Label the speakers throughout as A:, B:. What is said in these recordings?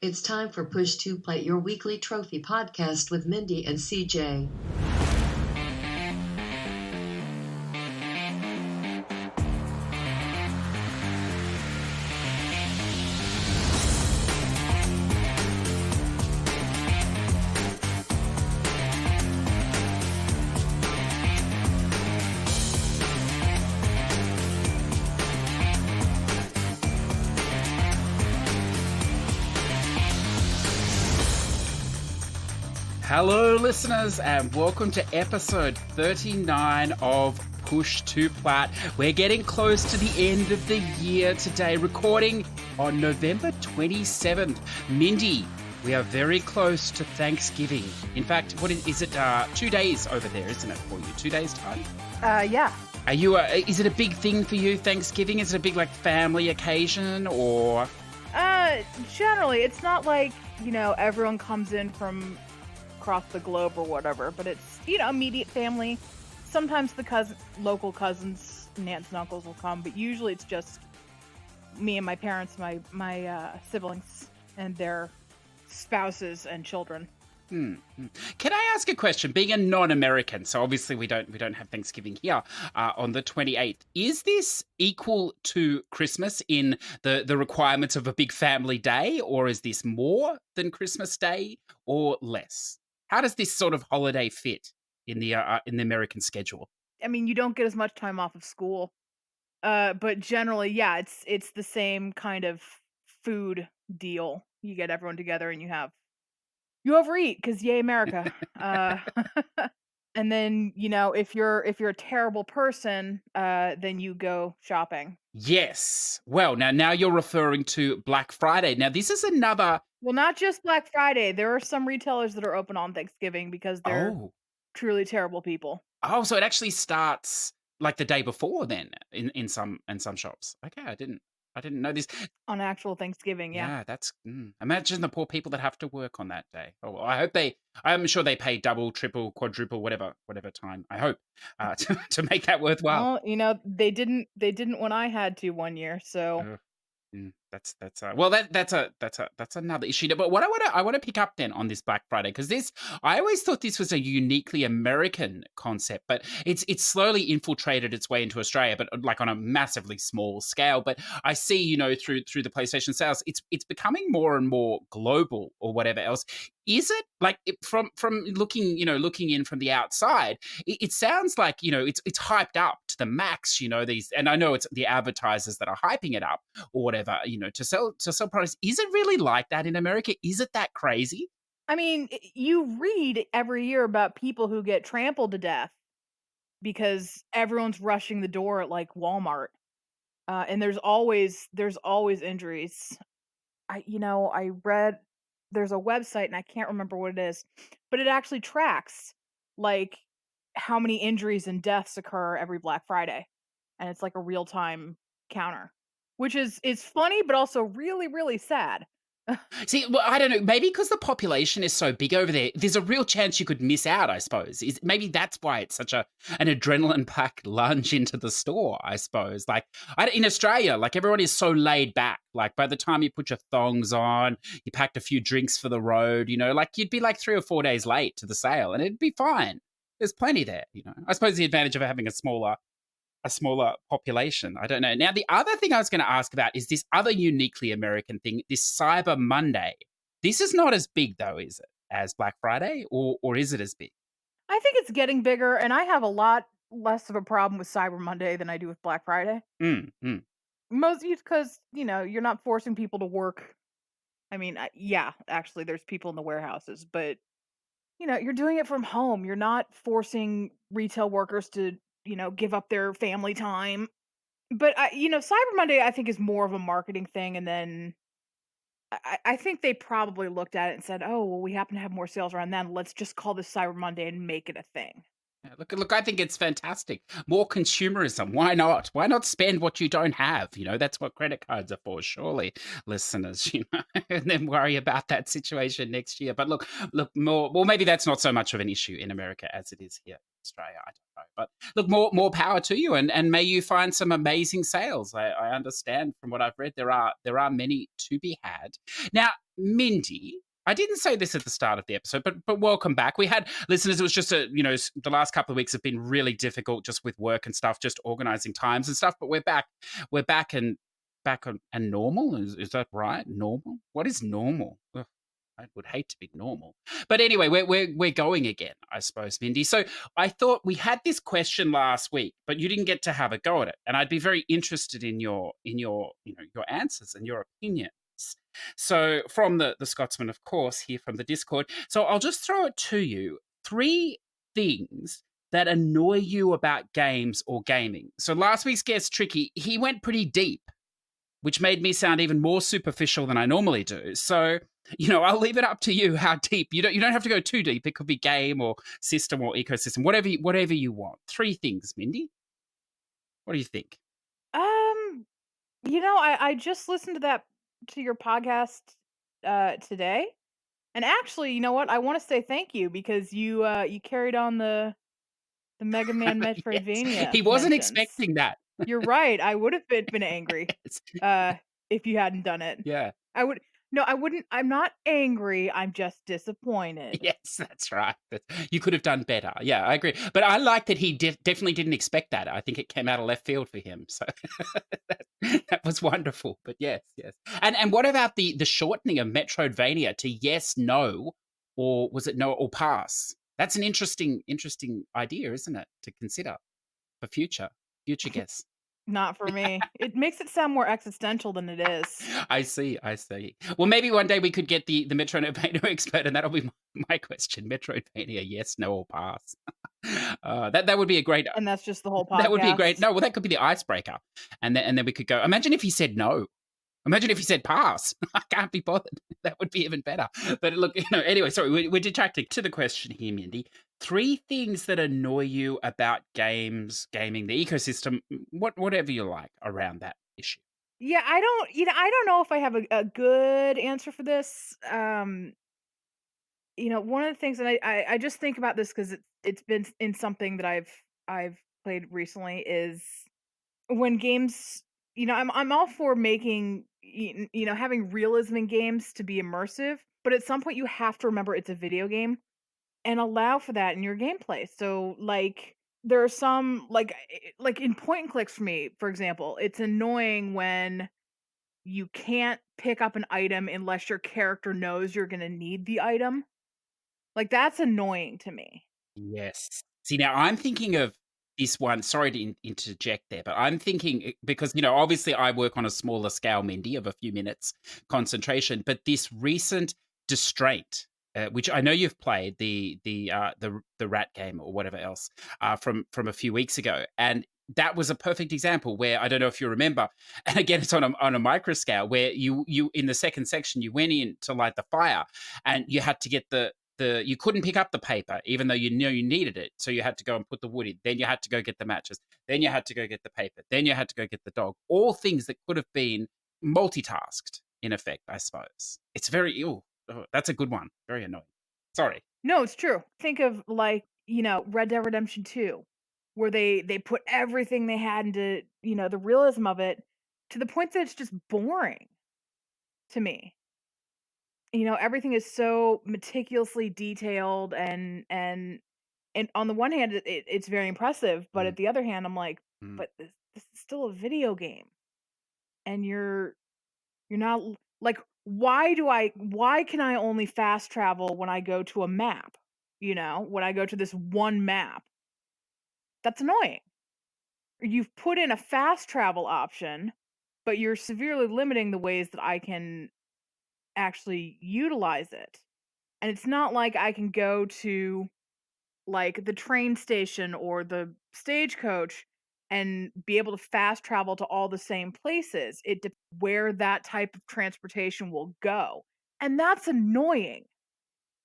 A: It's time for Push2Plat, your weekly trophy podcast with Mindi and CJ.
B: Hello, listeners, and welcome to episode 39 of Push2Plat. We're getting close to the end of the year today, recording on November 27th. Mindi, we are very close to Thanksgiving. In fact, what is it? 2 days over there, isn't it, for you? 2 days' time?
C: Yeah.
B: Are you? Is it a big thing for you, Thanksgiving? Is it a big, family occasion, or?
C: Generally, it's not like, everyone comes in from across the globe or whatever, but it's, immediate family. Sometimes the local cousins, aunts and uncles will come, but usually it's just me and my parents, my siblings and their spouses and children.
B: Can I ask a question? Being a non-American, so obviously we don't have Thanksgiving here on the 28th. Is this equal to Christmas in the requirements of a big family day, or is this more than Christmas Day or less? How does this sort of holiday fit in the American schedule?
C: I mean, you don't get as much time off of school, but generally, yeah, it's the same kind of food deal. You get everyone together and you overeat because yay America. And then if you're a terrible person, then you go shopping.
B: Yes. Well, now you're referring to Black Friday. Now this is another.
C: Well, not just Black Friday. There are some retailers that are open on Thanksgiving because they're truly terrible people.
B: Oh, so it actually starts like the day before then in some shops. Okay, I didn't know this.
C: On actual Thanksgiving, yeah.
B: Yeah, that's imagine the poor people that have to work on that day. Oh, well, I'm sure they pay double, triple, quadruple, whatever time. I hope to make that worthwhile.
C: Well, they didn't when I had to one year, so.
B: That's another issue. But what I want to pick up then on this Black Friday, because I always thought this was a uniquely American concept, but it's slowly infiltrated its way into Australia, but like on a massively small scale. But I see, through the PlayStation sales, it's becoming more and more global or whatever else. Is it like from looking in from the outside? It sounds like it's hyped up to the max. These, and I know it's the advertisers that are hyping it up or whatever. To sell products. Is it really like that in America? Is it that crazy?
C: I mean, you read every year about people who get trampled to death because everyone's rushing the door at like Walmart, and there's always injuries. I read there's a website and I can't remember what it is, but it actually tracks like how many injuries and deaths occur every Black Friday, and it's like a real-time counter, which is funny but also really, really sad.
B: See, well, I don't know. Maybe because the population is so big over there, there's a real chance you could miss out, I suppose. Maybe that's why it's such an adrenaline-packed lunge into the store, I suppose. Like, in Australia, like, everyone is so laid back. Like, by the time you put your thongs on, you packed a few drinks for the road, like, you'd be like 3 or 4 days late to the sale, and it'd be fine. There's plenty there, I suppose the advantage of having a smaller population. I don't know. Now, the other thing I was going to ask about is this other uniquely American thing, this Cyber Monday. This is not as big, though, is it, as Black Friday, or is it as big?
C: I think it's getting bigger, and I have a lot less of a problem with Cyber Monday than I do with Black Friday. Mostly because, you're not forcing people to work. I mean, yeah, actually, there's people in the warehouses, but, you're doing it from home. You're not forcing retail workers to give up their family time. But Cyber Monday, I think, is more of a marketing thing. And then I think they probably looked at it and said, "Oh, well, we happen to have more sales around then. Let's just call this Cyber Monday and make it a thing."
B: Yeah, look, I think it's fantastic. More consumerism. Why not? Why not spend what you don't have? That's what credit cards are for, surely, listeners, and then worry about that situation next year. But look, well, maybe that's not so much of an issue in America as it is here in Australia. I don't know. But look, more power to you, and may you find some amazing sales. I understand from what I've read, there are many to be had. Now, Mindy, I didn't say this at the start of the episode, but welcome back. We had listeners. It was just the last couple of weeks have been really difficult just with work and stuff, just organizing times and stuff. But we're back. We're back and back on and normal. Is that right? Normal? What is normal? Ugh, I would hate to be normal. But anyway, we're going again, I suppose, Mindy. So I thought we had this question last week, but you didn't get to have a go at it, and I'd be very interested in your your answers and your opinions. So from the Scotsman, of course, here from the Discord. So I'll just throw it to you. 3 things that annoy you about games or gaming. So last week's guest, Tricky, he went pretty deep, which made me sound even more superficial than I normally do. So, I'll leave it up to you how deep. You don't have to go too deep. It could be game or system or ecosystem, whatever you want. 3 things, Mindy. What do you think?
C: I just listened to your podcast today. And actually, you know what? I want to say thank you because you carried on the Mega Man
B: Yes.
C: Metroidvania
B: He wasn't
C: mentions.
B: expecting that.
C: You're right. I would have been angry
B: Yes.
C: if you hadn't done it.
B: Yeah.
C: I would No, I wouldn't. I'm not angry. I'm just disappointed.
B: Yes, that's right. You could have done better. Yeah, I agree. But I like that he definitely didn't expect that. I think it came out of left field for him. So that was wonderful. But yes, yes. And what about the shortening of Metroidvania to yes, no, or was it no or pass? That's an interesting idea, isn't it, to consider for future guests.
C: Not for me. It makes it sound more existential than it is.
B: I see. Well, maybe one day we could get the Metroidvania expert, and that'll be my question: Metroidvania, yes, no, or pass. That would be a great.
C: And that's just the whole podcast.
B: That would be a great. No, well, that could be the icebreaker, and then we could go. Imagine if he said no. Imagine if he said pass. I can't be bothered. That would be even better. But look, anyway, sorry, we're detracting to the question here, Mindy. 3 things that annoy you about gaming, the ecosystem, whatever you like around that issue.
C: Yeah, I don't know if I have a good answer for this. One of the things, and I just think about this because it's been in something that I've played recently is when games. I'm all for making having realism in games to be immersive, but at some point you have to remember it's a video game and allow for that in your gameplay. So like there are some like in point and clicks for me, for example, it's annoying when you can't pick up an item unless your character knows you're going to need the item. Like that's annoying to me.
B: Yes. See, now I'm thinking of this one. Sorry to interject there, but I'm thinking because obviously I work on a smaller scale, Mindy, of a few minutes concentration. But this recent Distraint, which I know you've played the rat game or whatever else from a few weeks ago, and that was a perfect example where I don't know if you remember, and again it's on a micro scale where you in the second section you went in to light the fire, and you had to get you couldn't pick up the paper even though you knew you needed it, so you had to go and put the wood in, then you had to go get the matches, then you had to go get the paper, then you had to go get the dog, all things that could have been multitasked in effect, I suppose. It's very ill. Oh, that's a good one. Very annoying. Sorry.
C: No, it's true. Think of Red Dead Redemption 2 where they put everything they had into, the realism of it to the point that it's just boring to me. Everything is so meticulously detailed and on the one hand it's very impressive, but
B: Mm,
C: at the other hand I'm like,
B: mm.
C: but this is still a video game and you're not like why can I only fast travel when I go to a map? When I go to this one map. That's annoying. You've put in a fast travel option, but you're severely limiting the ways that I can actually utilize it. And it's not like I can go to like the train station or the stagecoach and be able to fast travel to all the same places. Where that type of transportation will go. And that's annoying.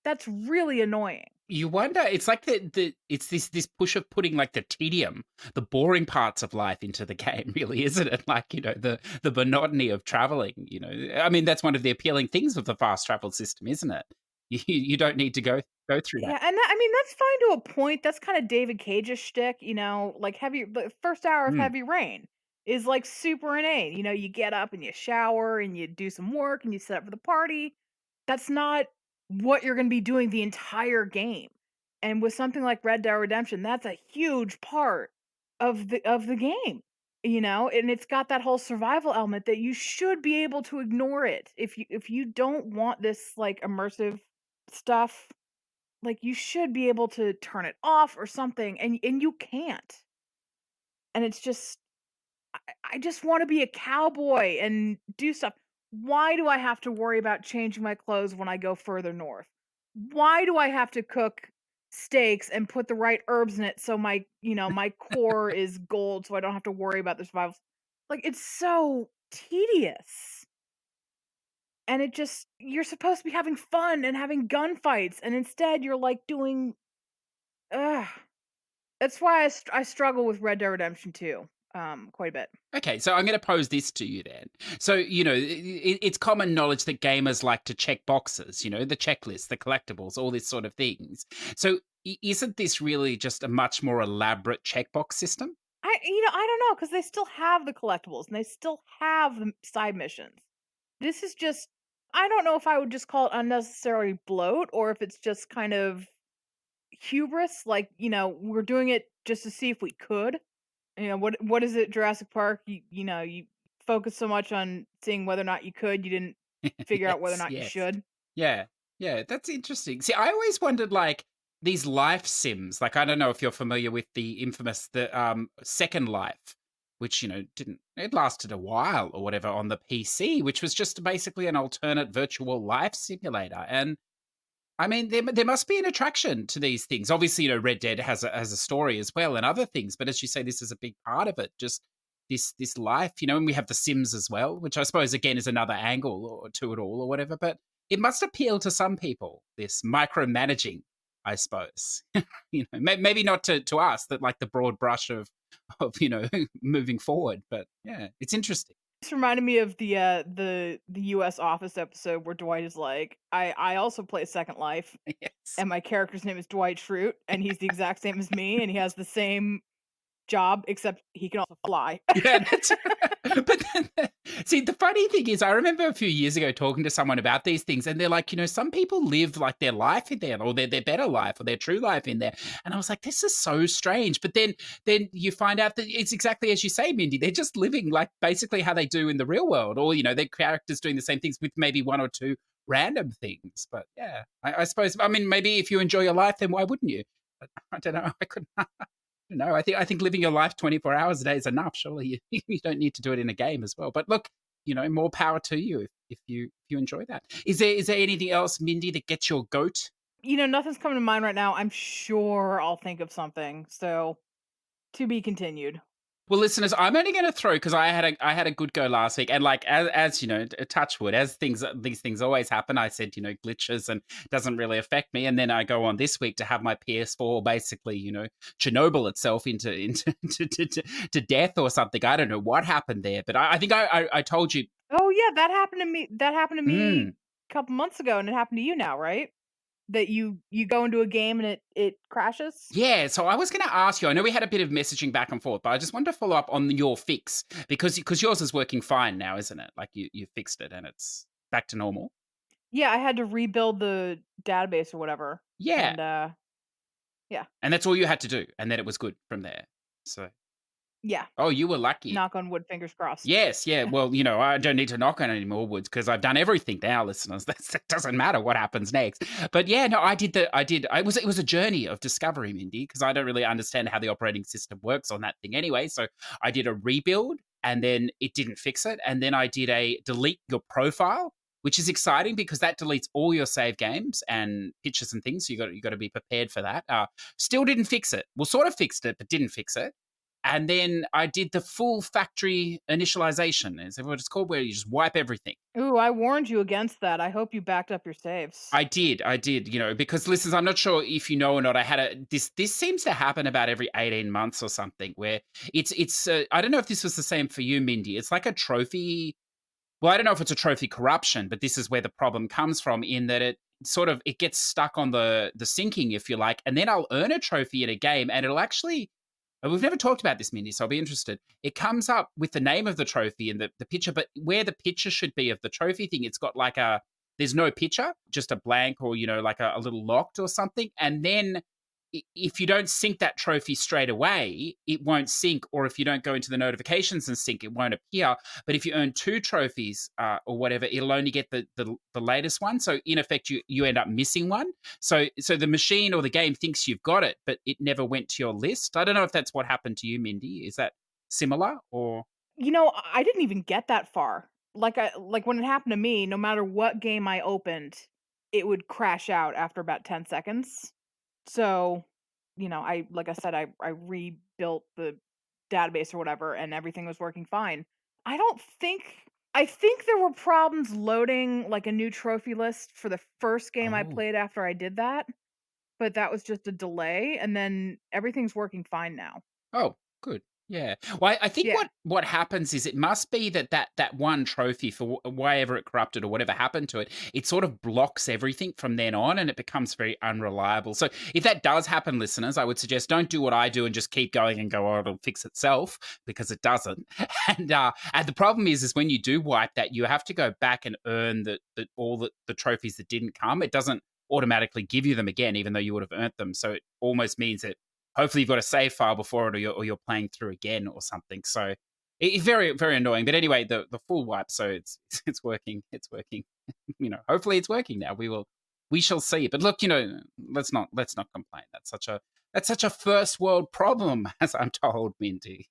C: That's really annoying.
B: You wonder. It's like it's this push of putting like the tedium, the boring parts of life into the game, really, isn't it? Like the monotony of traveling. I mean, that's one of the appealing things of the fast travel system, isn't it? You don't need to go through that.
C: Yeah, and I mean that's fine to a point. That's kind of David Cage's shtick, like the first hour of
B: Mm.
C: Heavy Rain is like super inane. You get up and you shower and you do some work and you set up for the party. that's not what you're going to be doing the entire game. And with something like Red Dead Redemption, that's a huge part of the game, and it's got that whole survival element that you should be able to ignore it. If you don't want this like immersive stuff, like you should be able to turn it off or something, and you can't. And it's just I just want to be a cowboy and do stuff. Why do I have to worry about changing my clothes when I go further north? Why do I have to cook steaks and put the right herbs in it so my core is gold so I don't have to worry about the survival? Like it's so tedious. And you're supposed to be having fun and having gunfights, and instead you're like doing ugh. That's why I struggle with Red Dead Redemption 2 quite a bit.
B: Okay, so I'm going to pose this to you then. So, it's common knowledge that gamers like to check boxes, the checklists, the collectibles, all this sort of things. So, isn't this really just a much more elaborate checkbox system?
C: I don't know, because they still have the collectibles and they still have the side missions. This is just I don't know if I would just call it unnecessary bloat or if it's just kind of hubris, like, we're doing it just to see if we could. What is it, Jurassic Park? You focus so much on seeing whether or not you could, you didn't figure out whether or
B: Yes,
C: not you
B: yes.
C: should.
B: Yeah, yeah, that's interesting. See, I always wondered, like, these life sims. Like, I don't know if you're familiar with the infamous Second Life, which didn't it lasted a while or whatever on the PC, which was just basically an alternate virtual life simulator. And I mean, there must be an attraction to these things. Obviously, Red Dead has a story as well and other things, but as you say, this is a big part of it. Just this life, and we have The Sims as well, which I suppose again is another angle to it all or whatever. But it must appeal to some people. This micromanaging, I suppose. Maybe not to us, that like the broad brush of moving forward. But yeah, it's interesting.
C: This reminded me of the US Office episode where Dwight is like, I also play Second Life,
B: Yes.
C: and my character's name is Dwight Schrute, and he's the exact same as me, and he has the same job, except he can also fly.
B: Yeah, but then, see, the funny thing is, I remember a few years ago talking to someone about these things, and they're like, some people live like their life in there, or their better life, or their true life in there. And I was like, this is so strange. But then you find out that it's exactly as you say, Mindi. They're just living like basically how they do in the real world, or their characters doing the same things with maybe one or two random things. But yeah, I suppose. I mean, maybe if you enjoy your life, then why wouldn't you? But I don't know. I couldn't. No, I think living your life 24 hours a day is enough. Surely you don't need to do it in a game as well. But look, more power to you if you enjoy that. Is there anything else, Mindi, that gets your goat?
C: Nothing's coming to mind right now. I'm sure I'll think of something. So to be continued.
B: Well, listeners, I'm only going to throw, because I had a good go last week, and like as touch wood, as these things always happen. I said glitches and doesn't really affect me, and then I go on this week to have my PS4 basically Chernobyl itself into to death or something. I don't know what happened there, but I think I told you.
C: Oh yeah, that happened to me. That happened to me a couple months ago, and it happened to you now, right? That you go into a game and it crashes?
B: Yeah, so I was going to ask you. I know we had a bit of messaging back and forth, but I just wanted to follow up on your fix because yours is working fine now, isn't it? Like you fixed it and it's back to normal.
C: Yeah, I had to rebuild the database or whatever.
B: Yeah,
C: And yeah.
B: and that's all you had to do, and then it was good from there. So,
C: Yeah.
B: oh, you were lucky.
C: Knock on wood, fingers crossed.
B: Yes, yeah. Well, I don't need to knock on any more woods because I've done everything now, listeners. That doesn't matter what happens next. But yeah, no, it was a journey of discovery, Mindi, because I don't really understand how the operating system works on that thing anyway. So I did a rebuild and then it didn't fix it. And then I did a delete your profile, which is exciting because that deletes all your save games and pictures and things. So you got to be prepared for that. Still didn't fix it. Well, sort of fixed it, but didn't fix it. And then I did the full factory initialization, is what it's called, where you just wipe everything.
C: Ooh, I warned you against that. I hope you backed up your saves.
B: I did, because listeners, I'm not sure if you know or not. This seems to happen about every 18 months or something, where it's I don't know if this was the same for you, Mindi. It's like a trophy. Well, I don't know if it's a trophy corruption, but this is where the problem comes from, in that it gets stuck on the syncing, if you like, and then I'll earn a trophy in a game, and it'll actually. We've never talked about this, Mindi, so I'll be interested. It comes up with the name of the trophy and the picture, but where the picture should be of the trophy thing, it's got like a there's no picture, just a blank or, like a little locked or something. And then if you don't sync that trophy straight away, it won't sync. Or if you don't go into the notifications and sync, it won't appear. But if you earn 2 trophies or whatever, it'll only get the latest one. So in effect, you end up missing one. So the machine or the game thinks you've got it, but it never went to your list. I don't know if that's what happened to you, Mindi. Is that similar or?
C: I didn't even get that far. Like when it happened to me, no matter what game I opened, it would crash out after about 10 seconds. So, like I said, I rebuilt the database or whatever, and everything was working fine. I think there were problems loading like a new trophy list for the first game I played after I did that, but that was just a delay, and then everything's working fine now.
B: Oh, good. Yeah. Well, I think
C: Yeah.
B: what happens is it must be that one trophy for wherever it corrupted or whatever happened to it, it sort of blocks everything from then on and it becomes very unreliable. So if that does happen, listeners, I would suggest don't do what I do and just keep going and go, oh, it'll fix itself, because it doesn't. And the problem is when you do wipe that, you have to go back and earn all the trophies that didn't come. It doesn't automatically give you them again, even though you would have earned them. So it almost means that hopefully you've got a save file before it, or you're playing through again or something. So it's very, very annoying. But anyway, the full wipe, so it's working. It's working. Hopefully it's working now. We shall see. But look, let's not complain. That's such a first world problem, as I'm told, Mindy.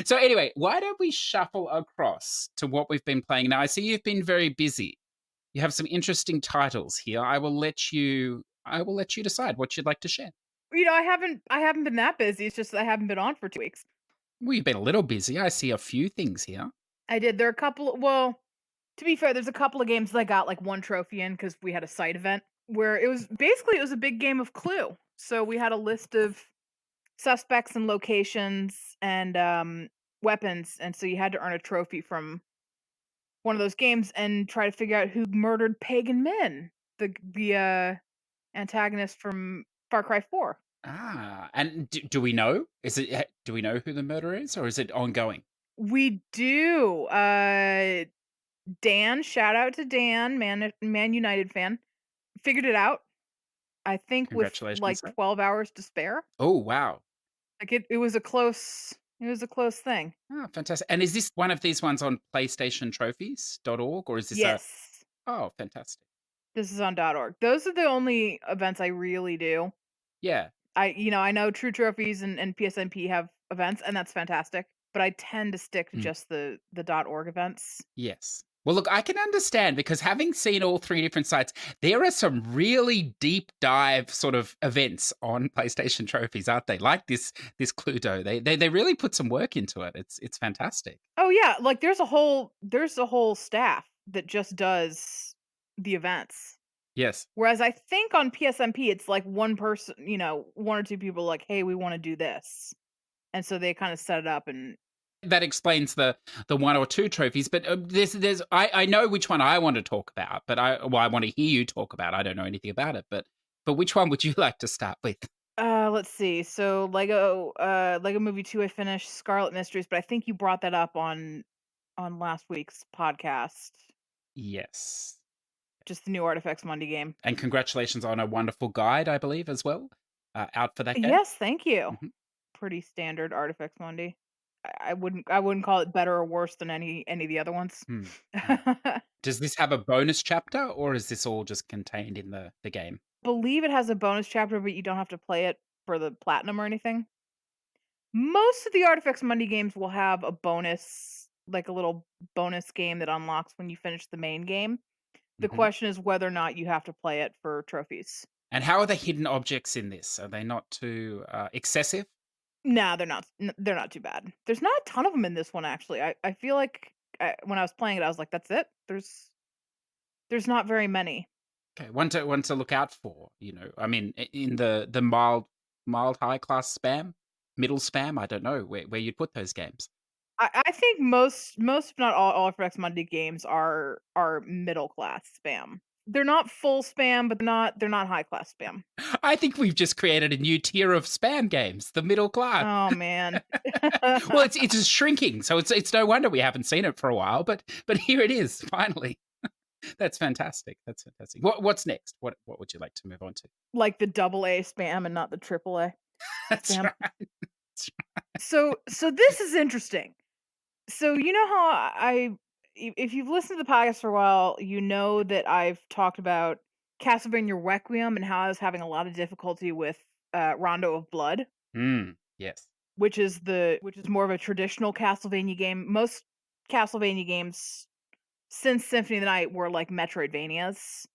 B: So anyway, why don't we shuffle across to what we've been playing? Now I see you've been very busy. You have some interesting titles here. I will let you decide what you'd like to share.
C: I haven't been that busy. It's just that I haven't been on for 2 weeks.
B: Well, you've been a little busy. I see a few things here.
C: I did. There are a couple. Well, to be fair, there's a couple of games that I got like 1 trophy in because we had a side event where it was a big game of Clue. So we had a list of suspects and locations and weapons, and so you had to earn a trophy from one of those games and try to figure out who murdered Pagan Min, the antagonist from Far Cry 4.
B: And do we know? Do we know who the murderer is, or is it ongoing?
C: We do. Dan, shout out to Dan, Man United fan, figured it out. I think with
B: Congratulations,
C: like
B: sir.
C: 12 hours to spare.
B: Oh, wow.
C: Like it was a close thing.
B: Oh, fantastic. And is this one of these ones on PlayStationTrophies.org, or is this
C: Yes.
B: Oh, fantastic.
C: This is on .org. Those are the only events I really do.
B: Yeah.
C: I know True Trophies and PSNP have events, and that's fantastic. But I tend to stick to just the .org events.
B: Yes. Well, look, I can understand, because having seen all 3 different sites, there are some really deep dive sort of events on PlayStation Trophies, aren't they? Like this Cluedo. They really put some work into it. It's fantastic.
C: Oh yeah, like there's a whole staff that just does the events.
B: Yes.
C: Whereas I think on PSNP it's like one person, 1 or 2 people like, "Hey, we want to do this." And so they kind of set it up, and
B: that explains the 1 or 2 trophies, but I know which one I want to talk about, but I want to hear you talk about. I don't know anything about it, but which one would you like to start with?
C: Let's see. So Lego Movie 2 I finished, Scarlett Mysteries, but I think you brought that up on last week's podcast.
B: Yes.
C: Just the new Artifacts Monday game.
B: And congratulations on a wonderful guide, I believe, as well, out for that game.
C: Yes, thank you.
B: Mm-hmm.
C: Pretty standard Artifacts Monday. I wouldn't call it better or worse than any of the other ones.
B: Does this have a bonus chapter, or is this all just contained in the game?
C: Believe it has a bonus chapter, but you don't have to play it for the platinum or anything. Most of the Artifacts Monday games will have a bonus, like a little bonus game that unlocks when you finish the main game. The question is whether or not you have to play it for trophies.
B: And how are the hidden objects in this? Are they not too excessive?
C: No, they're not. They're not too bad. There's not a ton of them in this one, actually. I feel like when I was playing it, I was like, "That's it." There's not very many.
B: Okay, one to look out for. I mean, in the mild high class spam, middle spam. I don't know where you'd put those games.
C: I think most if not all Artifacts Monday games are middle class spam. They're not full spam, but they're not high class spam.
B: I think we've just created a new tier of spam games, the middle class.
C: Oh man.
B: Well, it's shrinking, so it's no wonder we haven't seen it for a while. But here it is, finally. That's fantastic. That's fantastic. What's next? What would you like to move on to?
C: Like the double A spam and not the triple A
B: That's
C: spam.
B: right. That's right.
C: So this is interesting. So you know how if you've listened to the podcast for a while, you know that I've talked about Castlevania Requiem and how I was having a lot of difficulty with Rondo of Blood,
B: Yes.
C: which is more of a traditional Castlevania game. Most Castlevania games since Symphony of the Night were like Metroidvanias
B: Mhm.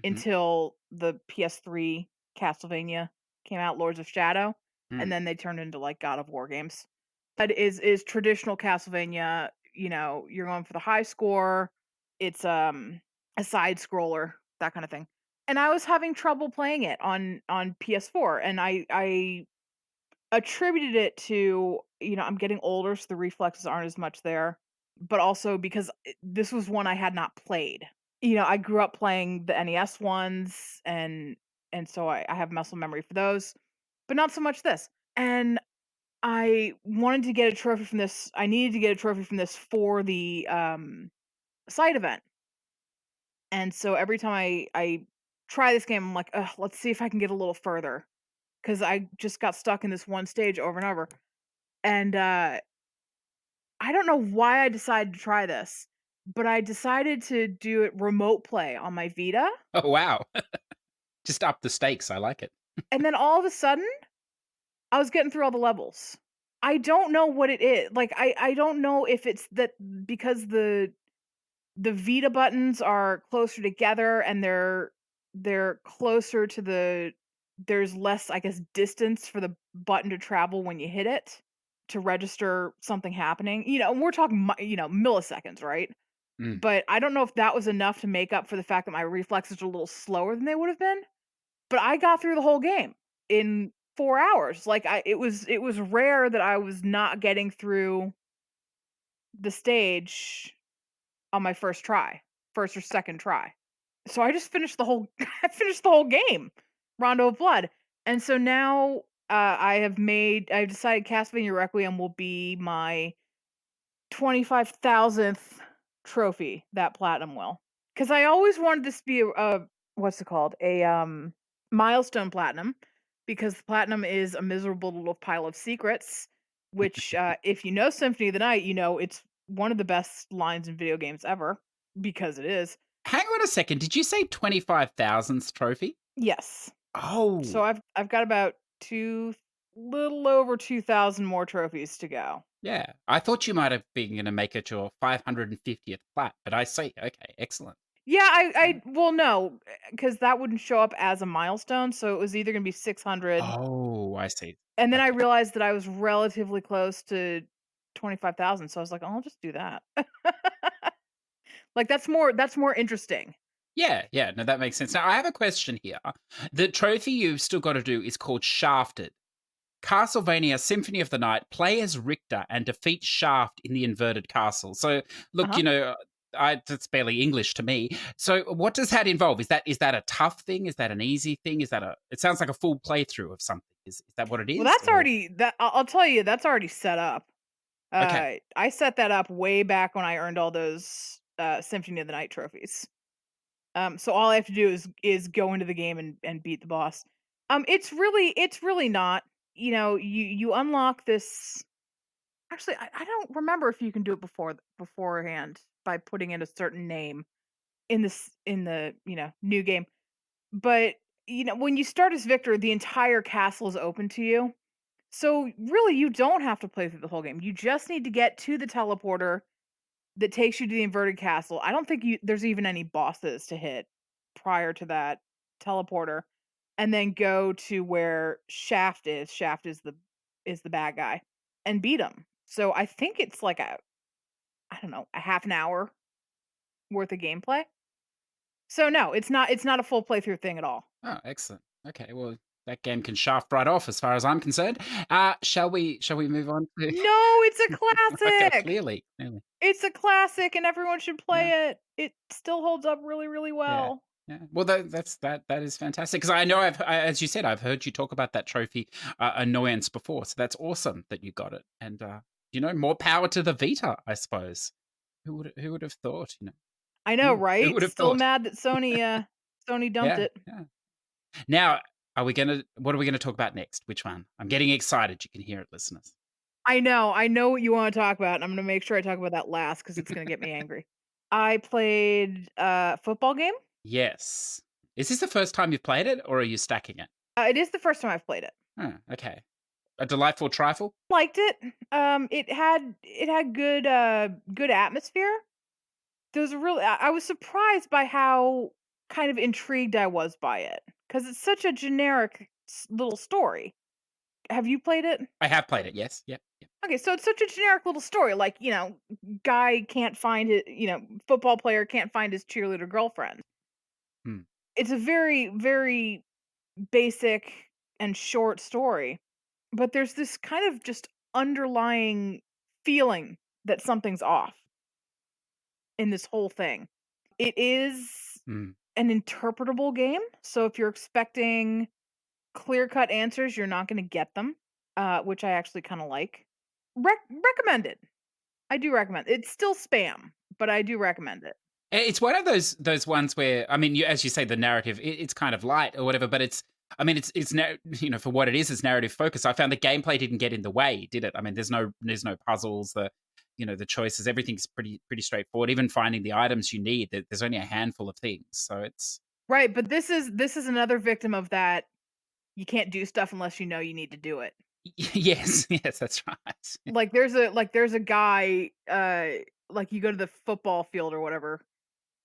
C: until the PS3 Castlevania came out, Lords of Shadow, and
B: Mm.
C: then they turned into like God of War games. That is traditional Castlevania. You know, you're going for the high score. It's a side scroller, that kind of thing. And I was having trouble playing it on PS4, and I attributed it to, you know, I'm getting older, so the reflexes aren't as much there, but also because this was one I had not played. You know, I grew up playing the NES ones, and so I have muscle memory for those, but not so much this. And I wanted to get a trophy from this. I needed to get a trophy from this for the side event. And so every time I try this game, I'm like, ugh, let's see if I can get a little further. Because I just got stuck in this one stage over and over. And I don't know why I decided to try this, but I decided to do it remote play on my Vita.
B: Oh wow. Just up the stakes. I like it.
C: And then all of a sudden, I was getting through all the levels. I don't know what it is. Like I don't know if it's that because the Vita buttons are closer together and they're closer to there's less, I guess, distance for the button to travel when you hit it to register something happening. You know, and we're talking milliseconds, right?
B: Mm.
C: But I don't know if that was enough to make up for the fact that my reflexes are a little slower than they would have been. But I got through the whole game in 4 hours. Like it was rare that I was not getting through the stage on my first or second try. So I just finished the whole I finished the whole game, Rondo of Blood. And so now I've decided Castlevania Requiem will be my 25,000th trophy, that platinum will. Cuz I always wanted this to be a what's it called? A milestone platinum, because platinum is a miserable little pile of secrets, which if you know Symphony of the Night, you know it's one of the best lines in video games ever, because it is.
B: Hang on a second. Did you say 25,000th trophy?
C: Yes. So
B: Oh,
C: I've got about little over 2,000 more trophies to go.
B: yeah. I thought you might have been going to make it your 550th plat, but I see. Okay, excellent.
C: Yeah,
B: Yeah.
C: well, no, because that wouldn't show up as a milestone, so it was either gonna be 600,
B: Oh, I see.
C: and then I
B: Okay.
C: realized that I was relatively close to 25,000, so I was like, "Oh, I'll just do that." Like, that's more interesting.
B: Yeah, yeah. No, that makes sense. Now, I have a question here. The trophy you've still got to do is called Shafted. Castlevania Symphony of the Night, play as Richter and defeat Shaft in the inverted castle. So, look,
C: Uh-huh.
B: that's barely English to me. So, what does that involve? Is that a tough thing? Is that an easy thing? It sounds like a full playthrough of something. Is that what it
C: Well,
B: is?
C: that's
B: Or
C: already that I'll tell you, that's already set up.
B: okay,
C: I set that up way back when I earned all those, Symphony of the Night trophies. So all I have to do is go into the game and beat the boss. It's really not. You know, you unlock this. Actually, I don't remember if you can do it beforehand by putting in a certain name in the new game. But when you start as Victor, the entire castle is open to you. So really, you don't have to play through the whole game. You just need to get to the teleporter that takes you to the inverted castle. I don't think there's even any bosses to hit prior to that teleporter, and then go to where Shaft is. Shaft is the bad guy, and beat him. So I think it's like I don't know, a half an hour worth of gameplay. So no, it's not a full playthrough thing at all.
B: oh, excellent. Okay, well, that game can shaft right off as far as I'm concerned. Shall we move on to?
C: No, it's a
B: Okay,
C: classic.
B: clearly,
C: It's a classic, and everyone should
B: yeah.
C: play it. It still holds up really, really
B: Yeah.
C: well.
B: Yeah. Well, that is fantastic because I know as you said, I've heard you talk about that trophy annoyance before. So that's awesome that you got it, and more power to the Vita, I suppose. Who would have thought?
C: I know,
B: Who
C: right?
B: would have
C: Still
B: thought?
C: mad that Sony dumped
B: Yeah,
C: it.
B: yeah. Now, what are we gonna talk about next? Which one? I'm getting excited. You can hear it, listeners.
C: I know what you wanna talk about, and I'm gonna make sure I talk about that last because it's gonna get me angry. I played a football game.
B: Yes. Is this the first time you've played it, or are you stacking it?
C: It is the first time I've played it.
B: Oh, okay. A delightful trifle?
C: Liked it. It had good atmosphere. There was a real I was surprised by how kind of intrigued I was by it because it's such a generic little story. Have you played it?
B: I have played it, yes. Yep, yep.
C: Okay, so it's such a generic little story. Like, guy can't find it, football player can't find his cheerleader girlfriend.
B: Hmm.
C: It's a very, very basic and short story, but there's this kind of just underlying feeling that something's off in this whole thing. It is
B: Mm.
C: an interpretable game, so if you're expecting clear-cut answers, you're not gonna get them, which I actually kinda like. Recommend it. I do recommend it's still spam, but I do recommend it.
B: It's one of those ones where, I mean, as you say, the narrative, it's kind of light or whatever, but I mean, for what it is, it's narrative focused. I found the gameplay didn't get in the way, did it? I mean, there's no puzzles, the choices, everything's pretty straightforward. Even finding the items you need, there's only a handful of things, so it's
C: Right, but this is another victim of that, you can't do stuff unless you know you need to do it.
B: yes, yes, that's right.
C: Like there's a guy, like you go to the football field or whatever,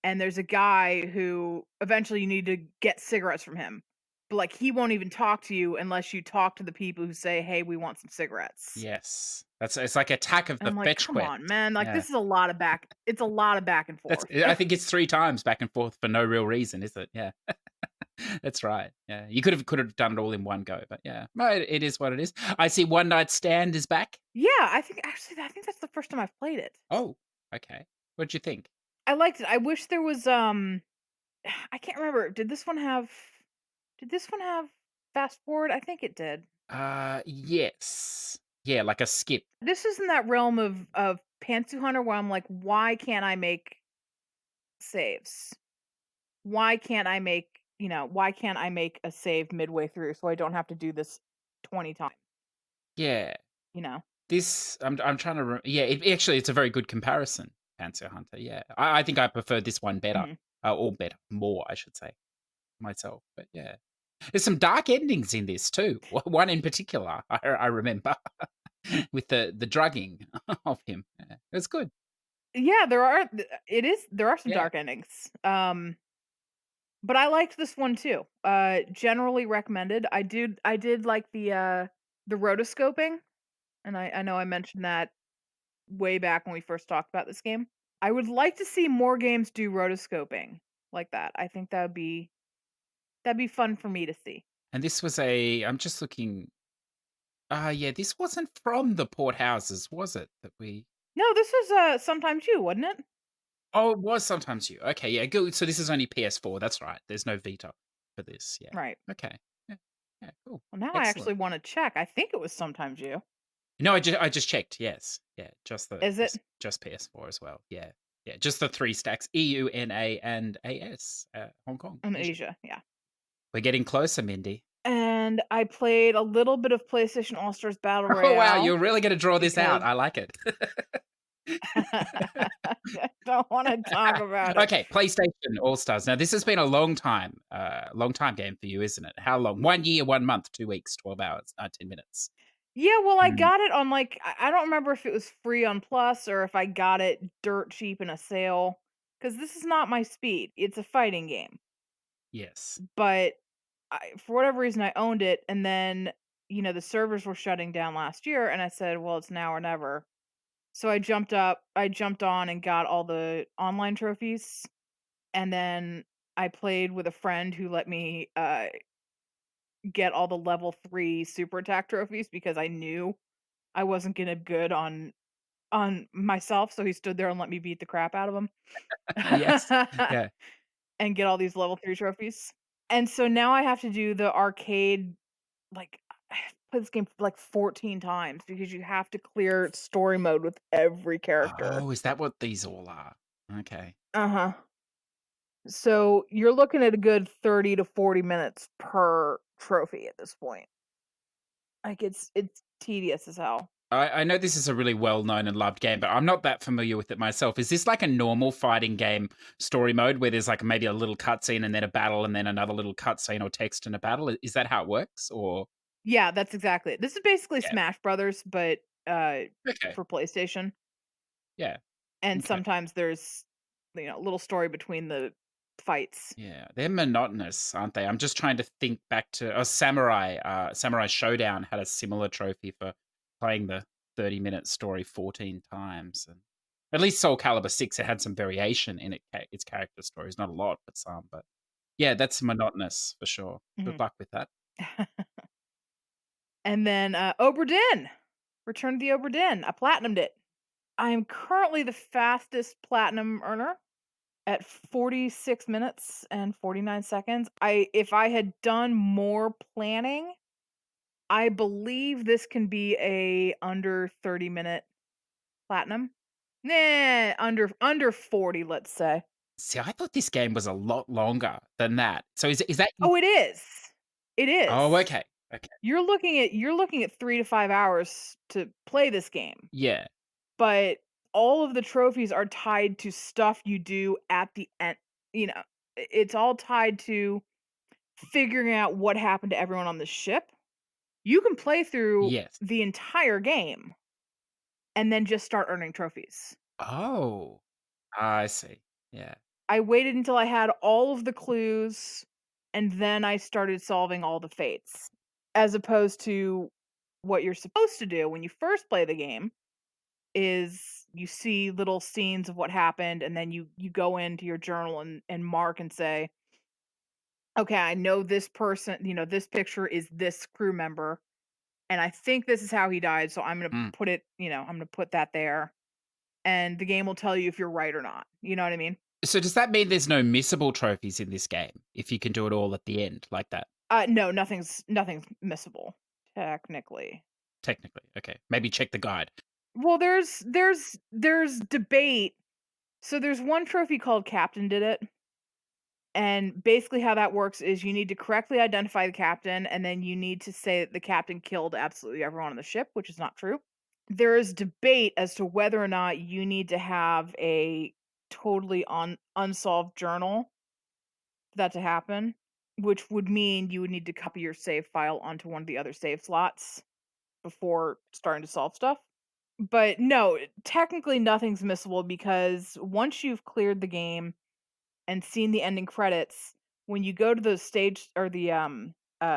C: and there's a guy who eventually you need to get cigarettes from him. But like he won't even talk to you unless you talk to the people who say, "Hey, we want some cigarettes."
B: Yes, it's like Attack of
C: And
B: the
C: I'm like,
B: Fetch
C: "Come
B: Quest.
C: on, man. Like
B: Yeah,
C: this is a lot of back it's a lot of back and
B: that's.
C: forth."
B: I think it's 3 times back and forth for no real reason, is it? Yeah. That's right. Yeah, you could have done it all in one go, but yeah, no, it is what it is. I see One Night Stand is back.
C: Yeah, I think that's the first time I've played it.
B: Oh, okay. What'd you think?
C: I liked it. I wish there was I can't remember. Did this one have fast forward? I think it did.
B: Yes, yeah, like a skip.
C: This is in that realm of Pantsu Hunter where I'm like, why can't I make saves? Why can't I make a save midway through so I don't have to do this 20 times,
B: Yeah,
C: you know?
B: this I'm trying to. Yeah, actually, it's a very good comparison. Panzer Hunter. Yeah, I think I prefer this one better,
C: Mhm.
B: or better, more, I should say myself. But yeah, there's some dark endings in this too. One in particular, I remember. With the drugging of him. Yeah, it was good.
C: Yeah, there are some
B: Yeah.
C: dark endings. But I liked this one too. Generally recommended. I did like the rotoscoping, and I know I mentioned that way back when we first talked about this game. I would like to see more games do rotoscoping like that. I think that'd be fun for me to see.
B: And this was I'm just looking. Yeah, this wasn't from the Port Houses, was it? That we.
C: No, this was sometimes you, wasn't it?
B: Oh, it was sometimes you. Okay, yeah, good. So this is only PS4. That's right. There's no Vita for this. Yeah.
C: Right.
B: Okay. Yeah. Yeah. Cool.
C: Well, now I
B: Excellent.
C: actually want to check. I think it was sometimes you.
B: No, I just checked. Yes. Yeah. Just the
C: Is it?
B: just PS4 as well. Yeah. Yeah. Just the 3 stacks: EUNA and AS. Hong Kong.
C: In
B: Asia.
C: Asia, yeah.
B: We're getting closer, Mindy.
C: And I played a little bit of PlayStation All Stars Battle
B: Oh wow,
C: Royale
B: you're really going to draw this out.
C: because
B: I like it.
C: I don't want to talk about it.
B: Okay, PlayStation All Stars. Now this has been a long time game for you, isn't it? How long? 1 year, 1 month, 2 weeks, 12 hours, 10 minutes.
C: Yeah, well, I
B: Mm,
C: got it on like I don't remember if it was free on Plus or if I got it dirt cheap in a sale. Because this is not my speed. It's a fighting game,
B: yes.
C: but for whatever reason, I owned it, and then the servers were shutting down last year, and I said, "Well, it's now or never." So I jumped on and got all the online trophies, and then I played with a friend who let me get all the level 3 super attack trophies because I knew I wasn't gonna good on myself, so he stood there and let me beat the crap out of him.
B: Yes. Yeah.
C: And get all these level 3 trophies. And so now I have to do the arcade, like, I've played this game like 14 times because you have to clear story mode with every character.
B: Oh, is that what these all are? Okay.
C: Uh-huh. So you're looking at a good 30 to 40 minutes per trophy at this point. Like it's tedious as hell.
B: I know this is a really well-known and loved game, but I'm not that familiar with it myself. Is this like a normal fighting game story mode where there's like maybe a little cutscene and then a battle and then another little cutscene or text and a battle? Is that how it works? Or
C: Yeah, that's exactly it. This is basically
B: yeah,
C: Smash Brothers, but
B: okay,
C: for PlayStation.
B: yeah,
C: And
B: okay,
C: sometimes there's a little story between the fights.
B: yeah. They're monotonous, aren't they? I'm just trying to think back to Samurai. Samurai Showdown had a similar trophy for playing the 30-minute story 14 times, and at least Soul Calibur 6, it had some variation in its character stories. Not a lot, but some. But yeah, that's monotonous for sure. Good
C: Mhm.
B: luck with that.
C: And then Obra Dinn. Return to the Obra Dinn. I platinumed it. I am currently the fastest platinum earner at 46 minutes and 49 seconds. If I had done more planning, I believe this can be a under 30-minute platinum. Nah, under 40, let's say.
B: See, I thought this game was a lot longer than that. So is that
C: Oh, it is. It
B: Oh,
C: is.
B: okay. Okay.
C: You're looking at 3 to 5 hours to play this game.
B: Yeah.
C: But all of the trophies are tied to stuff you do at the end. It's all tied to figuring out what happened to everyone on the ship. You can play through
B: Yes.
C: the entire game and then just start earning trophies.
B: Oh, I see. Yeah.
C: I waited until I had all of the clues and then I started solving all the fates. As opposed to what you're supposed to do when you first play the game is you see little scenes of what happened and then you go into your journal and mark and say, okay, I know this person, this picture is this crew member and I think this is how he died, so I'm going to
B: Mm.
C: put it, I'm going to put that there and the game will tell you if you're right or not. You know what I mean?
B: So does that mean there's no missable trophies in this game if you can do it all at the end like that?
C: No, nothing's missable technically.
B: Technically. Okay. Maybe check the guide.
C: Well, there's debate. So there's one trophy called Captain Did It. And basically how that works is you need to correctly identify the captain, and then you need to say that the captain killed absolutely everyone on the ship, which is not true. There is debate as to whether or not you need to have a totally unsolved journal for that to happen, which would mean you would need to copy your save file onto one of the other save slots before starting to solve stuff. But no, technically nothing's missable because once you've cleared the game and seen the ending credits, when you go to the stage or the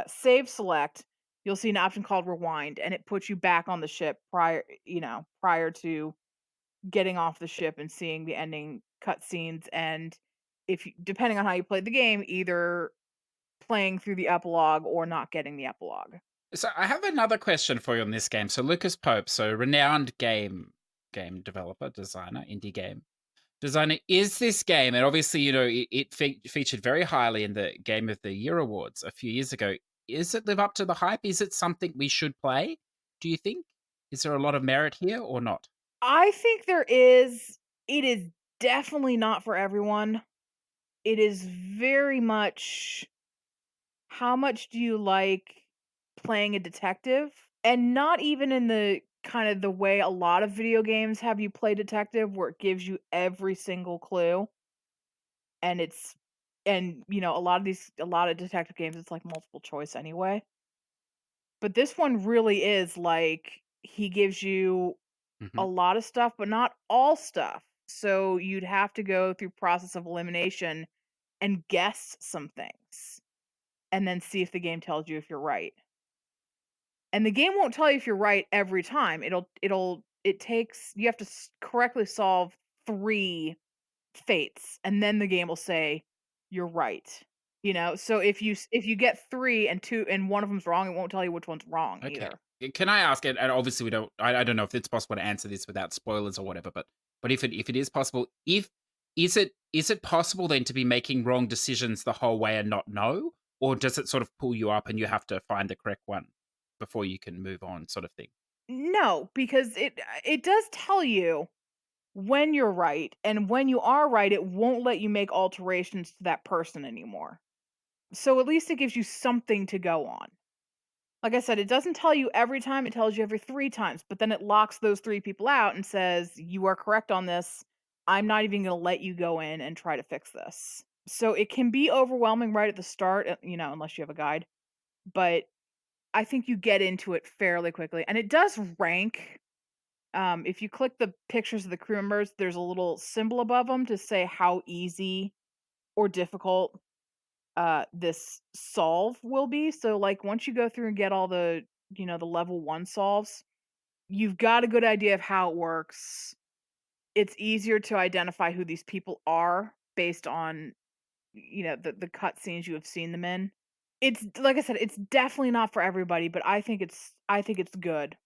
C: save select, you'll see an option called rewind, and it puts you back on the ship prior to getting off the ship and seeing the ending cutscenes. And depending on how you played the game, either playing through the epilogue or not getting the epilogue.
B: So I have another question for you on this game. So Lucas Pope, so renowned game developer, designer, indie game designer, is this game, and obviously, it featured very highly in the Game of the Year awards a few years ago. Is it live up to the hype? Is it something we should play? Do you think? Is there a lot of merit here or not?
C: I think there is. It is definitely not for everyone. It is very much how much do you like playing a detective? And not even in the kind of the way a lot of video games have you play detective where it gives you every single clue and a lot of detective games it's like multiple choice anyway. But this one really is like he gives you a
B: Hmm.
C: lot of stuff but not all stuff. So you'd have to go through process of elimination and guess some things and then see if the game tells you if you're right. And the game won't tell you if you're right every time. It takes you have to correctly solve 3 fates, and then the game will say you're right. So if you get 3 and 2 and one of them's wrong, it won't tell you which one's wrong
B: Okay.
C: either.
B: Can I ask it? And obviously, we don't. I don't know if it's possible to answer this without spoilers or whatever. But if it is possible, if is it possible then to be making wrong decisions the whole way and not know, or does it sort of pull you up and you have to find the correct one before you can move on, sort of thing?
C: No, because it does tell you when you're right, and when you are right, it won't let you make alterations to that person anymore. So at least it gives you something to go on. Like I said, it doesn't tell you every time, it tells you every 3 times, but then it locks those 3 people out and says, "You are correct on this. I'm not even gonna let you go in and try to fix this." So it can be overwhelming right at the start, unless you have a guide, but I think you get into it fairly quickly, and it does rank. If you click the pictures of the crew members, there's a little symbol above them to say how easy or difficult this solve will be. So like once you go through and get all the level 1 solves, you've got a good idea of how it works. It's easier to identify who these people are based on the cutscenes you have seen them in. It's like I said, it's definitely not for everybody, but I think it's good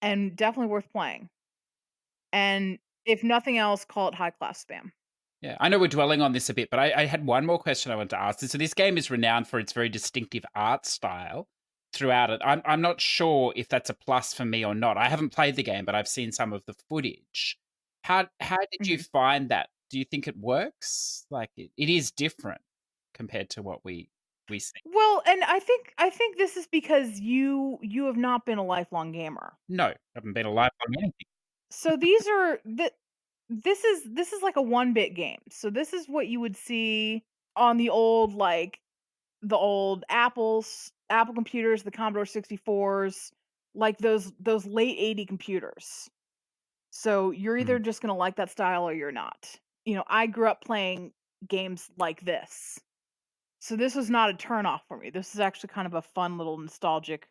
C: and definitely worth playing. And if nothing else, call it high class spam.
B: Yeah, I know we're dwelling on this a bit, but I had one more question I wanted to ask. So this game is renowned for its very distinctive art style throughout it. I'm not sure if that's a plus for me or not. I haven't played the game, but I've seen some of the footage. How did you
C: Mhm.
B: find that? Do you think it works? Like it is different compared to what we see.
C: Well, and I think this is because you have not been a lifelong gamer.
B: No, haven't been alive on anything.
C: So these are this is like a 1-bit game. So this is what you would see on the old Apple computers, the Commodore 64s, like those late 80 computers. So you're
B: Mm.
C: either just going to like that style or you're not. I grew up playing games like this. So this was not a turn off for me. This is actually kind of a fun little nostalgic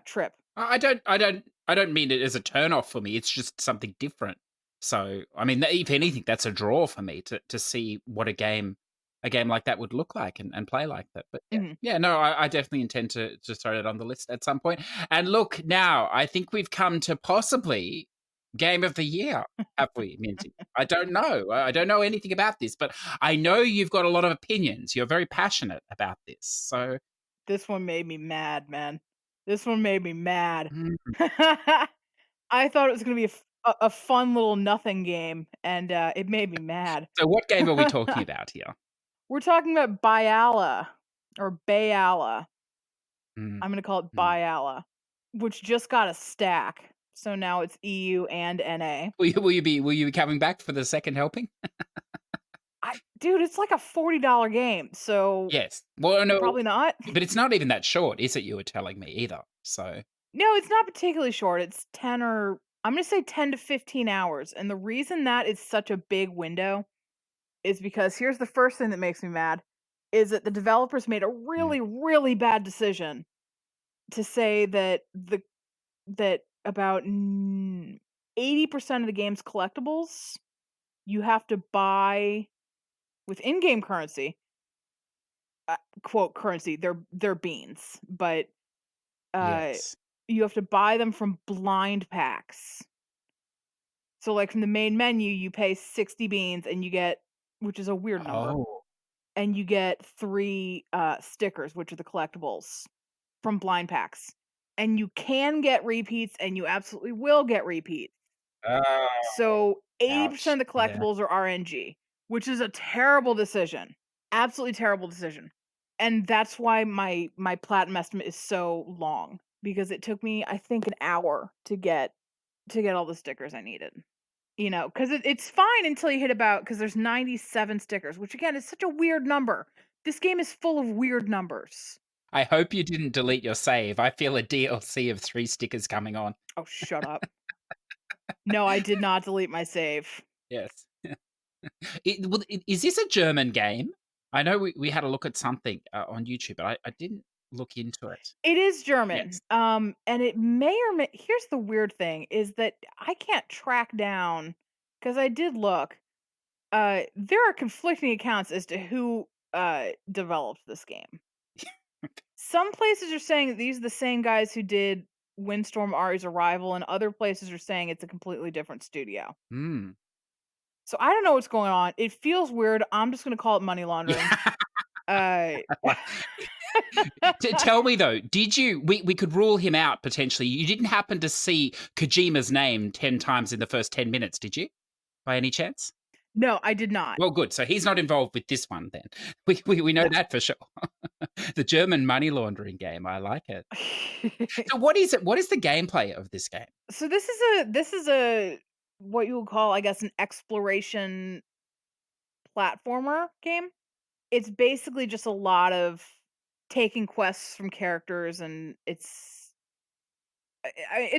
C: trip.
B: I don't mean it as a turn off for me. It's just something different. So I mean, if anything, that's a draw for me to see what a game like that would look like and play like that. But yeah,
C: Mhm.
B: yeah, no, I definitely intend to throw it on the list at some point. And look, now I think we've come to possibly game of the year, have we, Minty? I don't know. I don't know anything about this, but I know you've got a lot of opinions. You're very passionate about this. So
C: This one made me mad, man. This one made me mad.
B: mm,
C: I thought it was gonna be a fun little nothing game, and it made me mad.
B: so what game are we talking about here?
C: We're talking about Bayala or Bayala.
B: Mm,
C: I'm gonna call it
B: mm.
C: Bayala, which just got a stack. So now it's EU and NA.
B: Will you be coming back for the second helping?
C: Dude, it's like a $40 game, so
B: Yes. Well, no,
C: probably not.
B: but it's not even that short, is it? You were telling me either. So,
C: No, it's not particularly short. It's I'm gonna say 10 to 15 hours. And the reason that is such a big window is because here's the first thing that makes me mad is that the developers made a
B: mm,
C: really, really bad decision to say that about 80% of the game's collectibles you have to buy with in-game currency, quote currency, they're beans, but uh
B: yes.
C: you have to buy them from blind packs. So like from the main menu, you pay 60 beans and you get, which is a weird number,
B: Oh,
C: and you get 3 stickers, which are the collectibles from blind packs. And you can get repeats and you absolutely will get repeats.
B: oh,
C: So 80%
B: ouch.
C: of the
B: Yeah.
C: collectibles are RNG, which is a terrible decision. Absolutely terrible decision. And that's why my platinum estimate is so long because it took me I think an hour to get all the stickers I needed. Because it's fine until you hit about because there's 97 stickers, which again is such a weird number. This game is full of weird numbers.
B: I hope you didn't delete your save. I feel a DLC of 3 stickers coming on.
C: Oh, shut up. No, I did not delete my save.
B: Yes. Is this a German game? I know we had a look at something on YouTube, but I didn't look into it.
C: It is German.
B: Yes.
C: And it may or may here's the weird thing is that I can't track down because I did look. There are conflicting accounts as to who developed this game. Some places are saying that these are the same guys who did Windstorm Ari's Arrival, and other places are saying it's a completely different studio.
B: Hmm.
C: So I don't know what's going on. It feels weird. I'm just gonna call it money laundering.
B: Yeah.
C: Uh,
B: Tell me though, did you? We could rule him out potentially. You didn't happen to see Kojima's name 10 times in the first 10 minutes, did you? by any chance?
C: No, I did not.
B: Well, good. So he's not involved with this one then. We know
C: No.
B: that for sure. The German money laundering game. I like it. So what is it? What is the gameplay of this game?
C: So this is a what you would call, I guess, an exploration platformer game. It's basically just a lot of taking quests from characters, and it's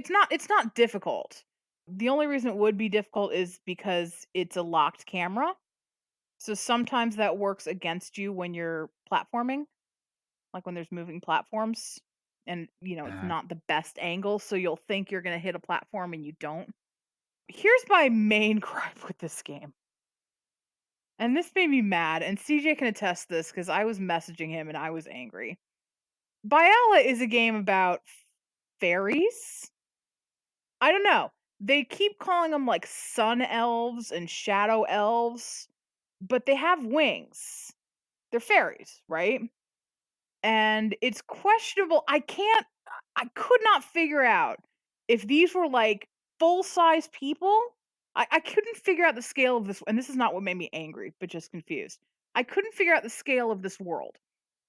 C: not difficult. The only reason it would be difficult is because it's a locked camera. So sometimes that works against you when you're platforming, like when there's moving platforms and it's
B: Uh,
C: not the best angle, so you'll think you're going to hit a platform and you don't. Here's my main gripe with this game. And this made me mad, and CJ can attest this because I was messaging him and I was angry. Bayala is a game about fairies. I don't know. They keep calling them like sun elves and shadow elves, but they have wings. They're fairies, right? And it's questionable. I could not figure out if these were like full size people. I couldn't figure out the scale of this, and this is not what made me angry, but just confused. I couldn't figure out the scale of this world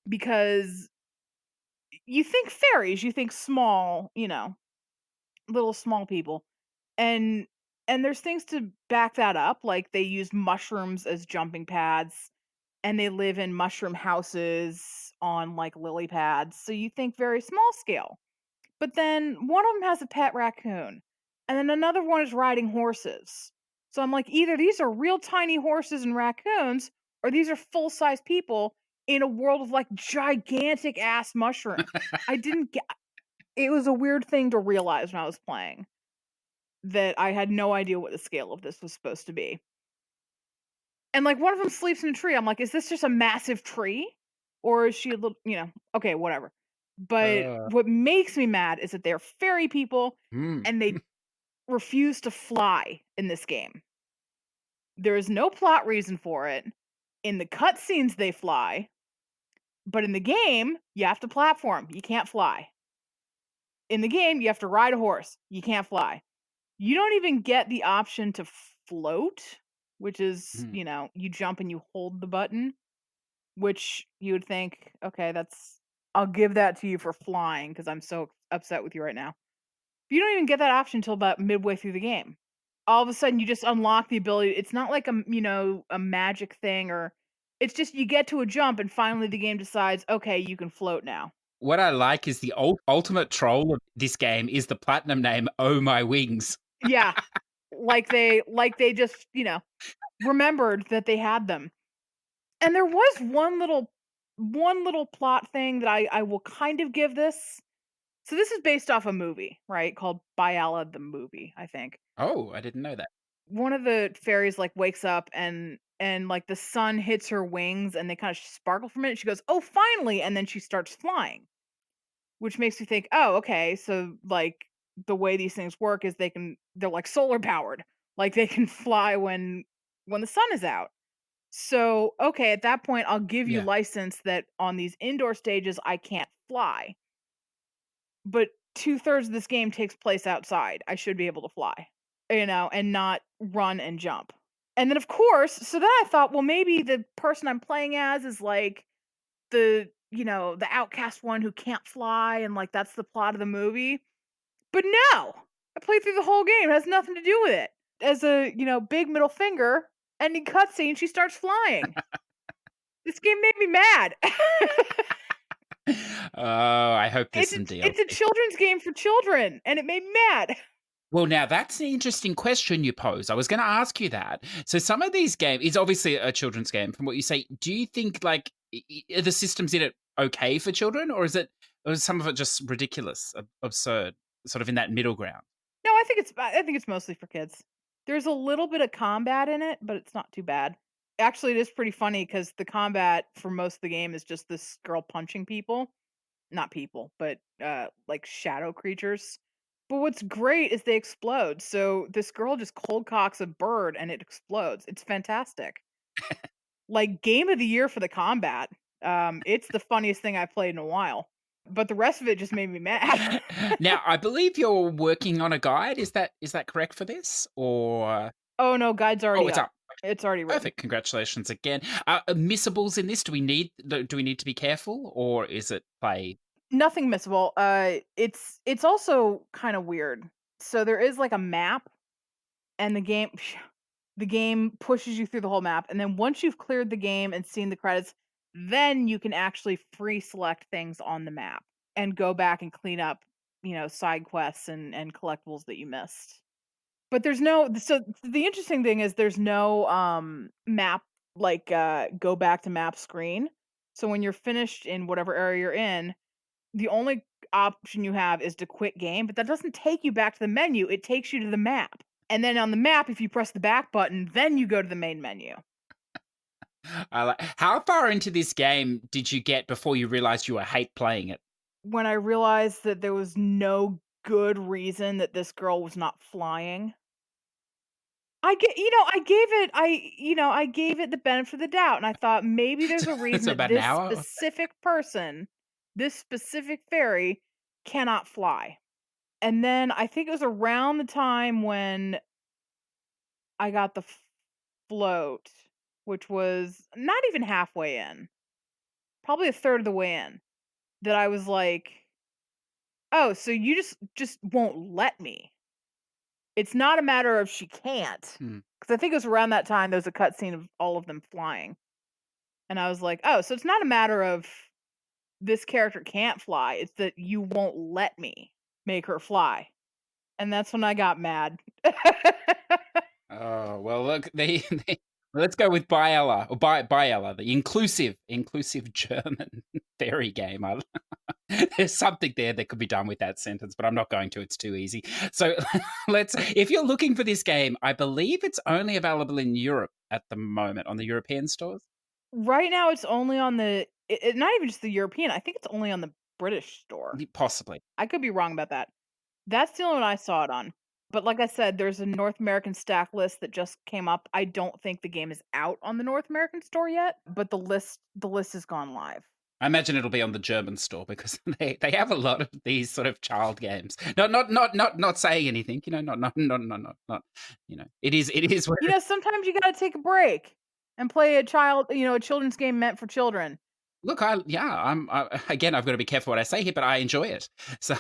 C: because you think fairies, you think small, little small people. And there's things to back that up, like they use mushrooms as jumping pads and they live in mushroom houses on like lily pads. So you think very small scale. But then one of them has a pet raccoon, and then another one is riding horses. So I'm like, either these are real tiny horses and raccoons, or these are full size people in a world of like gigantic ass mushrooms. I didn't get it was a weird thing to realize when I was playing that I had no idea what the scale of this was supposed to be. And like one of them sleeps in a tree. I'm like, is this just a massive tree? Or is she a little, okay, whatever. But
B: uh,
C: what makes me mad is that they're fairy people
B: mm.
C: and they refuse to fly in this game. There is no plot reason for it. In the cutscenes, they fly, but in the game, you have to platform. You can't fly. In the game, you have to ride a horse. You can't fly. You don't even get the option to float, which is,
B: Mm.
C: you jump and you hold the button, which you would think, okay, I'll give that to you for flying because I'm so upset with you right now. You don't even get that option until about midway through the game. All of a sudden, you just unlock the ability. It's not like a magic thing, or it's just you get to a jump and finally the game decides, okay, you can float now.
B: What I like is the ultimate troll of this game is the platinum name "Oh My Wings."
C: Yeah, like they just remembered that they had them. And there was one little plot thing that I will kind of give this. So this is based off a movie, right? Called Bayala the movie, I think.
B: Oh, I didn't know that.
C: One of the fairies like wakes up and like the sun hits her wings and they kind of sparkle for a minute. She goes, "Oh, finally!" And then she starts flying, which makes me think, "Oh, okay. So like the way these things work is they're like solar powered, like they can fly when the sun is out." So okay, at that point, I'll give you
B: Yeah.
C: license that on these indoor stages I can't fly, but 2/3 of this game takes place outside. I should be able to fly, and not run and jump. And then, of course, so then I thought, well, maybe the person I'm playing as is like the outcast one who can't fly, and like that's the plot of the movie. But no, I played through the whole game. It has nothing to do with it. As a big middle finger, ending cutscene, she starts flying. This game made me mad.
B: Oh, I hope there's
C: It's a,
B: some
C: it's a
B: DLC.
C: children's game for children, and it made me mad.
B: Well, now that's an interesting question you pose. I was going to ask you that. So some of these games, it's obviously a children's game. From what you say, do you think like are the systems in it okay for children, or is some of it just ridiculous, absurd, sort of in that middle ground?
C: No, I think it's mostly for kids. There's a little bit of combat in it, but it's not too bad. Actually, it is pretty funny because the combat for most of the game is just this girl punching people. Not people, but like shadow creatures. But what's great is they explode. So this girl just cold cocks a bird and it explodes. It's fantastic. Like game of the year for the combat. It's the funniest thing I've played in a while. But the rest of it just made me mad.
B: Now, I believe you're working on a guide. Is that correct for this, or?
C: Oh no, guide's already
B: it's up.
C: It's already written.
B: Perfect. Congratulations again. Missables in this? Do we need to be careful, or is it play?
C: Nothing missable. It's also kind of weird. So there is like a map, and the game pushes you through the whole map, and then once you've cleared the game and seen the credits, then you can actually free select things on the map and go back and clean up, side quests and collectibles that you missed. But there's no so the interesting thing is there's no map like go back to map screen. So when you're finished in whatever area you're in, the only option you have is to quit game, but that doesn't take you back to the menu. It takes you to the map. And then on the map, if you press the back button, then you go to the main menu.
B: How far into this game did you get before you realized you hate playing it?
C: When I realized that there was no good reason that this girl was not flying. I gave it the benefit of the doubt, and I thought maybe there's a reason
B: So
C: that
B: about an
C: this
B: hour?
C: specific person, this specific fairy, cannot fly. And then I think it was around the time when I got the float, which was not even halfway in, probably a third of the way in, that I was like, "Oh, so you just won't let me." It's not a matter of she can't,
B: Hmm.
C: because I think it was around that time there was a cutscene of all of them flying. And I was like, "Oh, so it's not a matter of this character can't fly, it's that you won't let me make her fly." And that's when I got mad.
B: Oh, well, look, let's go with Bayala, or Bayala, the inclusive German fairy game. There's something there that could be done with that sentence, but I'm not going to. It's too easy. So if you're looking for this game, I believe it's only available in Europe at the moment on the European stores.
C: Right now, it's only on not even just the European. I think it's only on the British store.
B: Possibly.
C: I could be wrong about that. That's the only one I saw it on. But like I said, there's a North American stack list that just came up. I don't think the game is out on the North American store yet, but the list has gone live.
B: I imagine it'll be on the German store because they have a lot of these sort of child games. Not saying anything, not. It is where
C: Sometimes you gotta take a break and play a children's game meant for children.
B: Look, again, I've got to be careful what I say here, but I enjoy it. So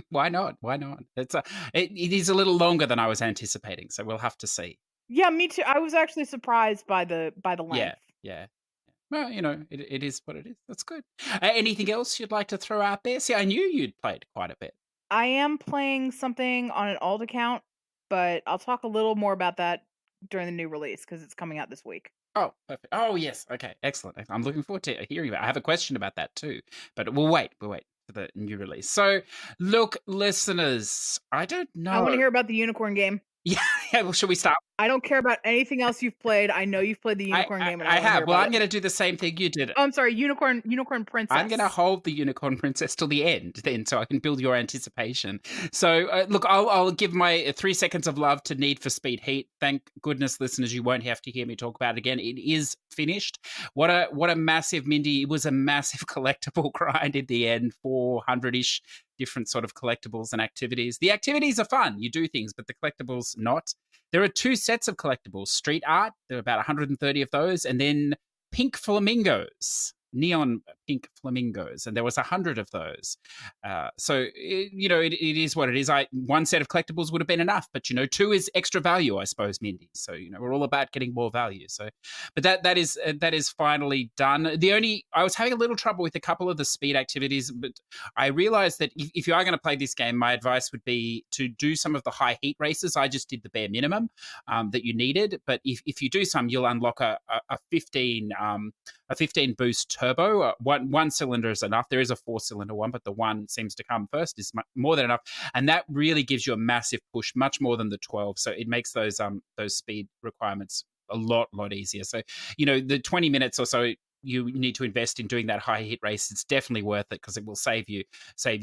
B: why not? Why not? It is a little longer than I was anticipating, so we'll have to see.
C: Yeah, me too. I was actually surprised by the length.
B: Yeah. Well, it is what it is. That's good. Anything else you'd like to throw out there? See, I knew you'd played quite a bit.
C: I am playing something on an alt account, but I'll talk a little more about that during the new release because it's coming out this week.
B: Oh, perfect. Oh, yes. Okay, excellent. I'm looking forward to hearing about it. I have a question about that too, but we'll wait for the new release. So, look, listeners, I don't know.
C: I want to hear about the unicorn game.
B: Yeah, well, should we start?
C: I don't care about anything else you've played. I know you've played the unicorn game. And
B: I have. Well, I'm going to do the same thing you did.
C: Oh, I'm sorry, unicorn princess.
B: I'm going to hold the unicorn princess till the end, then, so I can build your anticipation. So, look, I'll give my 3 seconds of love to Need for Speed Heat. Thank goodness, listeners, you won't have to hear me talk about it again. It is finished. What a massive Mindi! It was a massive collectible grind in the end, 400-ish different sort of collectibles and activities. The activities are fun. You do things, but the collectibles not. There are 2 sets of collectibles. Street art, there are about 130 of those, and then pink flamingos, neon pink flamingos, and there was 100 of those. So it is what it is. One set of collectibles would have been enough, but 2 is extra value, I suppose, Mindi. So we're all about getting more value. So, but that is finally done. I was having a little trouble with a couple of the speed activities, but I realized that if you are going to play this game, my advice would be to do some of the high heat races. I just did the bare minimum that you needed, but if you do some, you'll unlock a 15 boost turbo. One cylinder is enough. There is a 4-cylinder one, but the one seems to come first is more than enough, and that really gives you a massive push, much more than the 12. So it makes those speed requirements a lot easier. So the 20 minutes or so you need to invest in doing that high hit race, it's definitely worth it because it will save you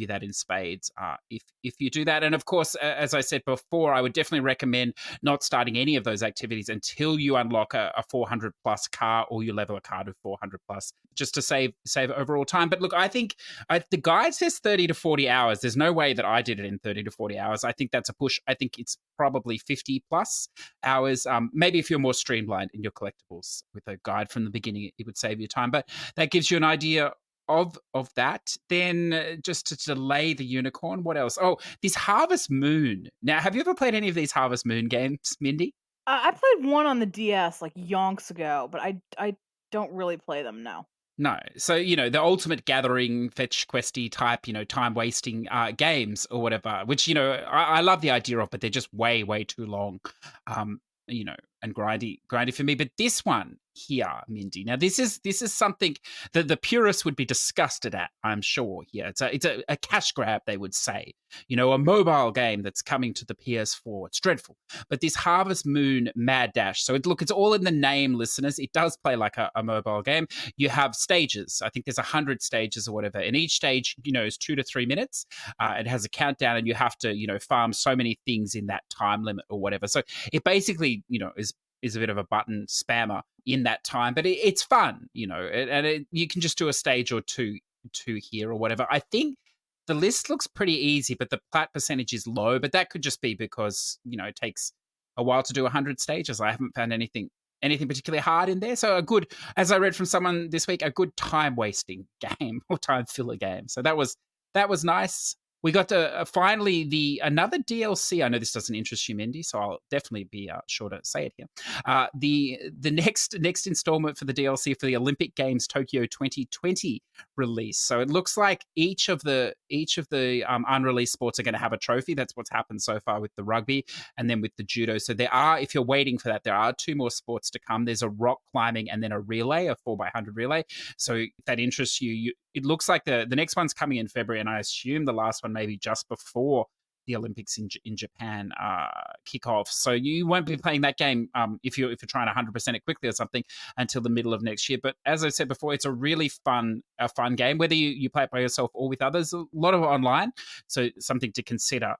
B: that in spades if you do that. And of course, as I said before, I would definitely recommend not starting any of those activities until you unlock a 400 plus car or you level a car to 400 plus, just to save overall time. But look, I think the guide says 30 to 40 hours. There's no way that I did it in 30 to 40 hours. I think that's a push. I think it's probably 50 plus hours. Maybe if you're more streamlined in your collectibles with a guide from the beginning, it would save you time. But that gives you an idea of that. Then just to delay the unicorn, what else? Oh, this Harvest Moon. Now, have you ever played any of these Harvest Moon games, Mindy?
C: I played one on the DS like yonks ago, but I don't really play them now.
B: No. So, the ultimate gathering, fetch questy type, time wasting games or whatever, which, I love the idea of, but they're just way, way too long, and grindy for me. But this one here, Mindy. Now, this is something that the purists would be disgusted at, I'm sure. Yeah, it's a cash grab, they would say. A mobile game that's coming to the PS4. It's dreadful. But this Harvest Moon Mad Dash. So it's all in the name, listeners. It does play like a mobile game. You have stages. I think there's 100 stages or whatever. And each stage, is 2 to 3 minutes. It has a countdown, and you have to, farm so many things in that time limit or whatever. So it basically, is a bit of a button spammer in that time, but it's fun, and you can just do a stage or two here or whatever. I think the list looks pretty easy, but the plat percentage is low, but that could just be because, it takes a while to do 100 stages. I haven't found anything particularly hard in there. So a good, as I read from someone this week, a good time wasting game or time filler game. So that was nice. We got to finally another DLC. I know this doesn't interest you, Mindy, so I'll definitely be sure to say it here. The next installment for the DLC for the Olympic Games Tokyo 2020 release. So it looks like each of the unreleased sports are going to have a trophy. That's what's happened so far with the rugby and then with the judo. So there are, if you're waiting for that, there are 2 more sports to come. There's a rock climbing and then a relay, a 4x100 relay. So if that interests you, it looks like the next one's coming in February, and I assume the last one maybe just before the Olympics in Japan kick off. So you won't be playing that game if you're trying to 100% it quickly or something until the middle of next year. But as I said before, it's a really fun game, whether you play it by yourself or with others. A lot of it online, so something to consider.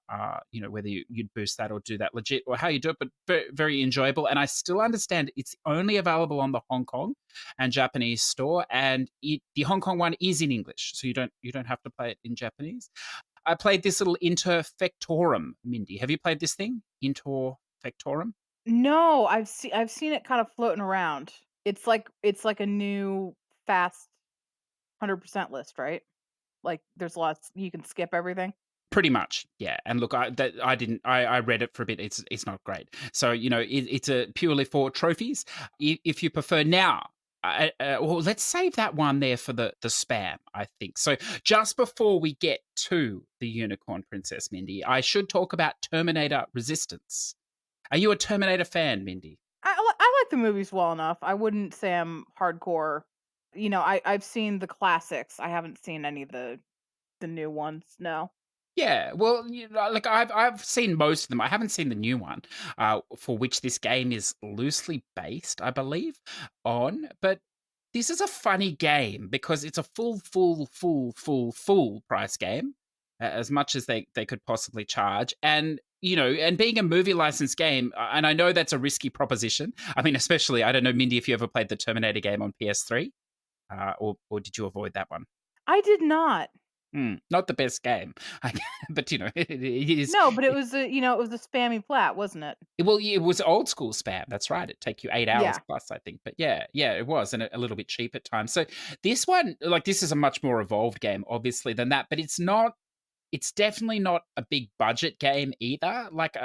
B: Whether you'd boost that or do that legit or how you do it, but very, very enjoyable. And I still understand it's only available on the Hong Kong and Japanese store, and the Hong Kong one is in English, so you don't have to play it in Japanese. I played this little Interfectorum, Mindy. Have you played this thing, Interfectorum?
C: No, I've seen it kind of floating around. It's like a new fast 100% list, right? Like there's lots, you can skip everything.
B: Pretty much, yeah. And look, I read it for a bit. It's not great. So it's a purely for trophies. If you prefer now. Well, let's save that one there for the spam, I think. So just before we get to the Unicorn Princess, Mindy, I should talk about Terminator Resistance. Are you a Terminator fan, Mindy?
C: I like the movies well enough. I wouldn't say I'm hardcore. I've seen the classics. I haven't seen any of the new ones, no.
B: Yeah, well, like I've seen most of them. I haven't seen the new one, for which this game is loosely based, I believe, on. But this is a funny game because it's a full price game, as much as they could possibly charge, and and being a movie license game, and I know that's a risky proposition. I mean, especially I don't know, Mindy, if you ever played the Terminator game on PS3, or did you avoid that one?
C: I did not.
B: Not the best game, but it is.
C: No, but it was it was a spammy plat, wasn't it?
B: Well, it was old school spam. That's right. It'd take you 8 hours
C: Yeah.
B: plus, I think. But yeah, it was, and a little bit cheap at times. So this one, like, this is a much more evolved game, obviously, than that. But it's not. It's definitely not a big budget game either. Like,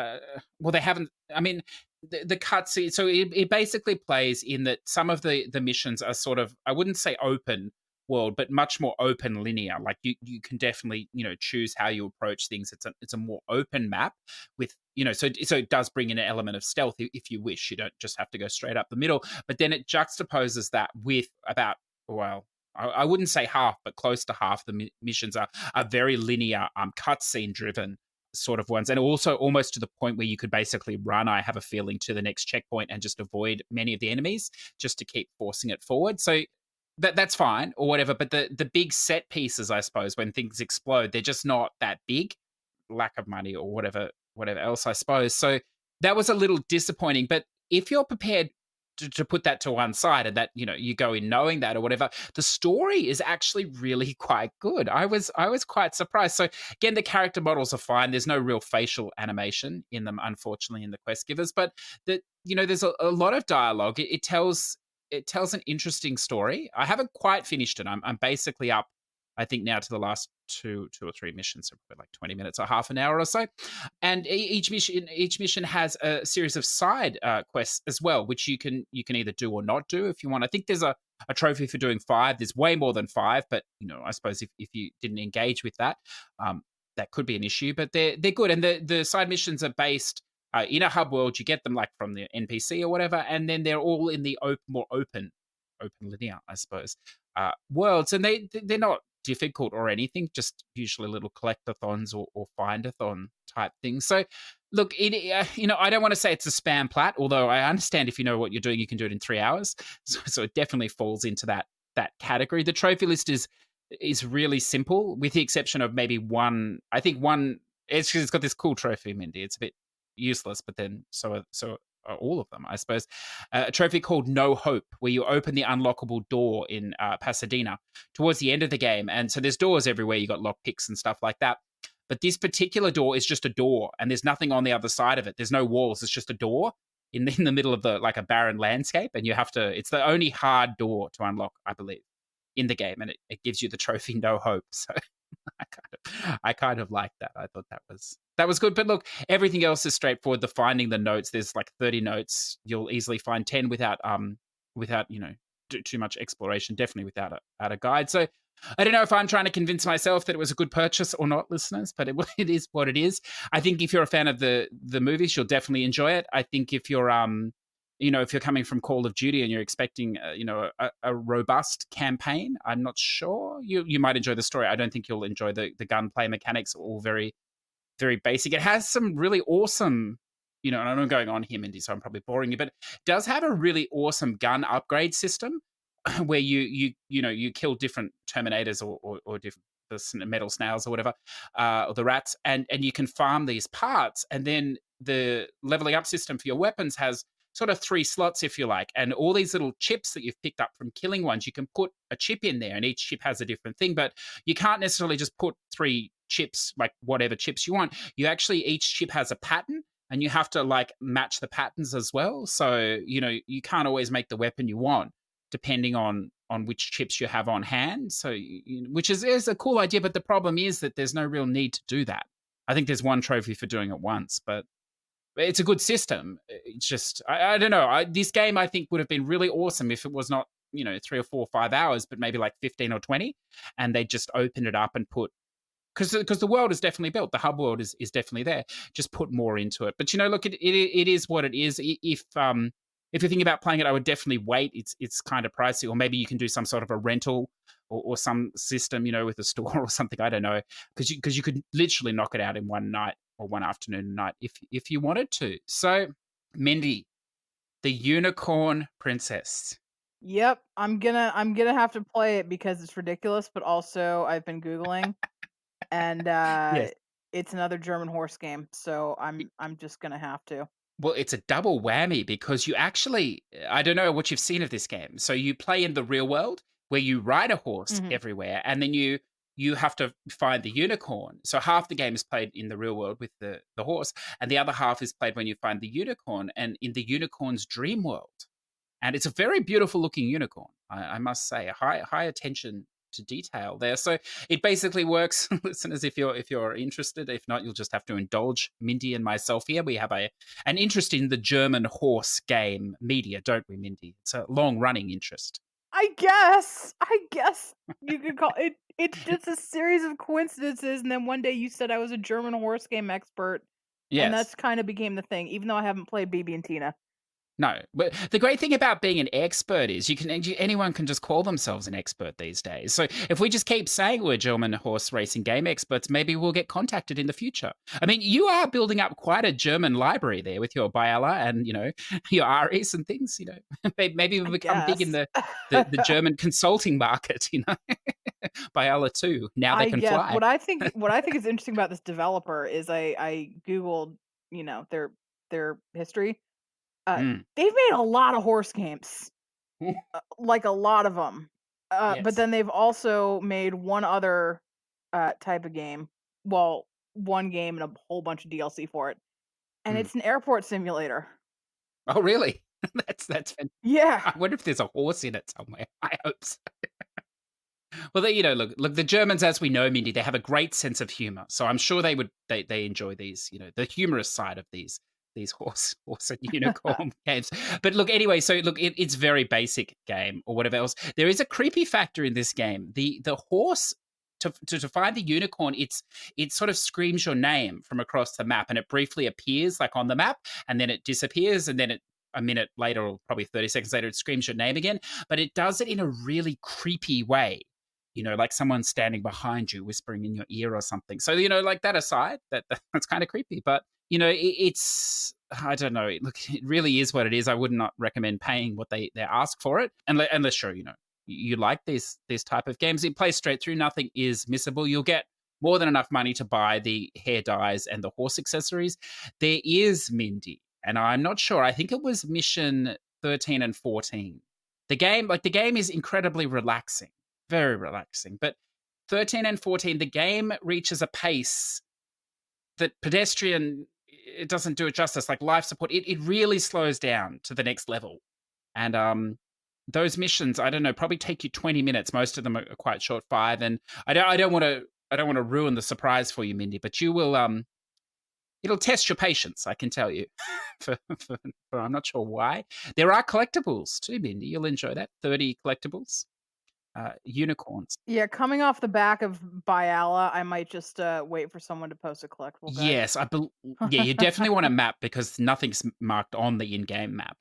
B: well, they haven't. I mean, the cutscene. So it basically plays in that some of the missions are sort of, I wouldn't say open world, but much more open linear. Like you can definitely choose how you approach things. It's a more open map with so it does bring in an element of stealth if you wish. You don't just have to go straight up the middle. But then it juxtaposes that with about, well, I wouldn't say half, but close to half the missions are very linear, cutscene driven sort of ones, and also almost to the point where you could basically run, I have a feeling, to the next checkpoint and just avoid many of the enemies just to keep forcing it forward. So that's fine or whatever, but the big set pieces, I suppose, when things explode, they're just not that big. Lack of money or whatever else, I suppose. So that was a little disappointing. But if you're prepared to put that to one side, and that, you go in knowing that or whatever, the story is actually really quite good. I was quite surprised. So again, the character models are fine. There's no real facial animation in them, unfortunately, in the quest givers, but there's a lot of dialogue. It tells an interesting story. I haven't quite finished it. I'm basically up, I think, now to the last two or three missions, so probably like 20 minutes or half an hour or so. And each mission has a series of side quests as well, which you can either do or not do if you want. I think there's a trophy for doing 5. There's way more than 5, but I suppose if you didn't engage with that, that could be an issue. But they're good, and the side missions are based in a hub world. You get them like from the NPC or whatever, and then they're all in the more open linear, I suppose, worlds, and they're not difficult or anything, just usually little collectathons or findathon type things. So look, I don't want to say it's a spam plat, although I understand if you know what you're doing, you can do it in 3 hours. So it definitely falls into that category. The trophy list is really simple, with the exception of maybe one. I think one. It's got this cool trophy, Mindy. It's a bit useless, but then so are all of them, I suppose. A trophy called No Hope, where you open the unlockable door in Pasadena towards the end of the game. And so there's doors everywhere. You got lockpicks and stuff like that. But this particular door is just a door, and there's nothing on the other side of it. There's no walls. It's just a door in the middle of like a barren landscape, and you have to. It's the only hard door to unlock, I believe, in the game, and it gives you the trophy No Hope. So I kind of like that. I thought that was good. But look, everything else is straightforward. The finding the notes, there's like 30 notes. You'll easily find 10 without too much exploration. Definitely without a guide. So I don't know if I'm trying to convince myself that it was a good purchase or not, listeners, but it is what it is. I think if you're a fan of the movies, you'll definitely enjoy it. I think if you're if you're coming from Call of Duty and you're expecting, a robust campaign, I'm not sure you might enjoy the story. I don't think you'll enjoy the gunplay mechanics, all very, very basic. It has some really awesome, and I'm going on here, Mindy, so I'm probably boring you, but it does have a really awesome gun upgrade system where you kill different Terminators or different the metal snails or whatever, or the rats, and you can farm these parts, and then the leveling up system for your weapons has sort of 3 slots, if you like, and all these little chips that you've picked up from killing ones, you can put a chip in there, and each chip has a different thing, but you can't necessarily just put 3 chips, like whatever chips you want. Each chip has a pattern, and you have to like match the patterns as well. So, you can't always make the weapon you want depending on which chips you have on hand. So, which is a cool idea, but the problem is that there's no real need to do that. I think there's one trophy for doing it once, but it's a good system. It's just, I don't know. This game, I think, would have been really awesome if it was not, 3 or 4 or 5 hours, but maybe like 15 or 20. And they just opened it up and put, because the world is definitely built. The hub world is definitely there. Just put more into it. But, look, it is what it is. If you're thinking about playing it, I would definitely wait. It's kind of pricey, or maybe you can do some sort of a rental or some system, with a store or something. I don't know, because you could literally knock it out in one night or one afternoon and night if you wanted to. So, Mindy, the Unicorn Princess.
C: Yep, I'm gonna have to play it because it's ridiculous, but also I've been Googling, and
B: Yes.
C: it's another German horse game, so I'm just gonna have to.
B: Well, it's a double whammy because you actually, I don't know what you've seen of this game. So you play in the real world where you ride a horse
C: Mhm.
B: everywhere, and then you have to find the unicorn. So half the game is played in the real world with the horse, and the other half is played when you find the unicorn and in the unicorn's dream world. And it's a very beautiful looking unicorn, I must say. High attention to detail there. So it basically works, listeners, if you're interested. If not, you'll just have to indulge Mindy and myself here. We have an interest in the German horse game media, don't we, Mindy? It's a long running interest.
C: I guess you could call it. It's just a series of coincidences, and then one day you said I was a German horse game expert, and
B: Yes.
C: that's kind of became the thing. Even though I haven't played BB and Tina.
B: No, but the great thing about being an expert is anyone can just call themselves an expert these days. So if we just keep saying we're German horse racing game experts, maybe we'll get contacted in the future. I mean, you are building up quite a German library there with your Bayala and your Aries and things. Maybe we'll
C: I
B: become big in
C: guess.
B: the German consulting market. Bayala too. Now they
C: I
B: can
C: guess
B: fly.
C: what I think is interesting about this developer is I googled their history,
B: Mm.
C: They've made a lot of horse games, like a lot of them. But
B: Yes.
C: then they've also made one other type of game. Well, one game and a whole bunch of DLC for it, and
B: Mm.
C: it's an airport simulator.
B: Oh, really? That's
C: Yeah.
B: I wonder if there's a horse in it somewhere. I hope so. Well, look, the Germans, as we know, Mindy, they have a great sense of humor. So I'm sure they enjoy these, the humorous side of these horse and unicorn games. But look, anyway, so look, it's very basic game or whatever else. There is a creepy factor in this game. The horse. To find the unicorn, it sort of screams your name from across the map, and it briefly appears like on the map, and then it disappears, and then a minute later, or probably 30 seconds later, it screams your name again. But it does it in a really creepy way, like someone standing behind you whispering in your ear or something. So, like that aside, that's kind of creepy. But, it's, I don't know. Look, it really is what it is. I would not recommend paying what they ask for it, unless sure, you like this type of games. It plays straight through. Nothing is missable. You'll get more than enough money to buy the hair dyes and the horse accessories. There is Mindy, and I'm not sure. I think it was mission 13 and 14. The game is incredibly relaxing, very relaxing. But 13 and 14, the game reaches a pace that pedestrian, it doesn't do it justice. Like life support, it really slows down to the next level. And those missions, I don't know, probably take you 20 minutes. Most of them are quite short, 5. And I don't want to ruin the surprise for you, Mindy, but you will it'll test your patience, I can tell you. For I'm not sure why. There are collectibles too, Mindy. You'll enjoy that. 30 collectibles, unicorns.
C: Yeah, coming off the back of Bayala, I might just wait for someone to post a collectible guide.
B: Yes, yeah, you definitely want a map because nothing's marked on the in-game map,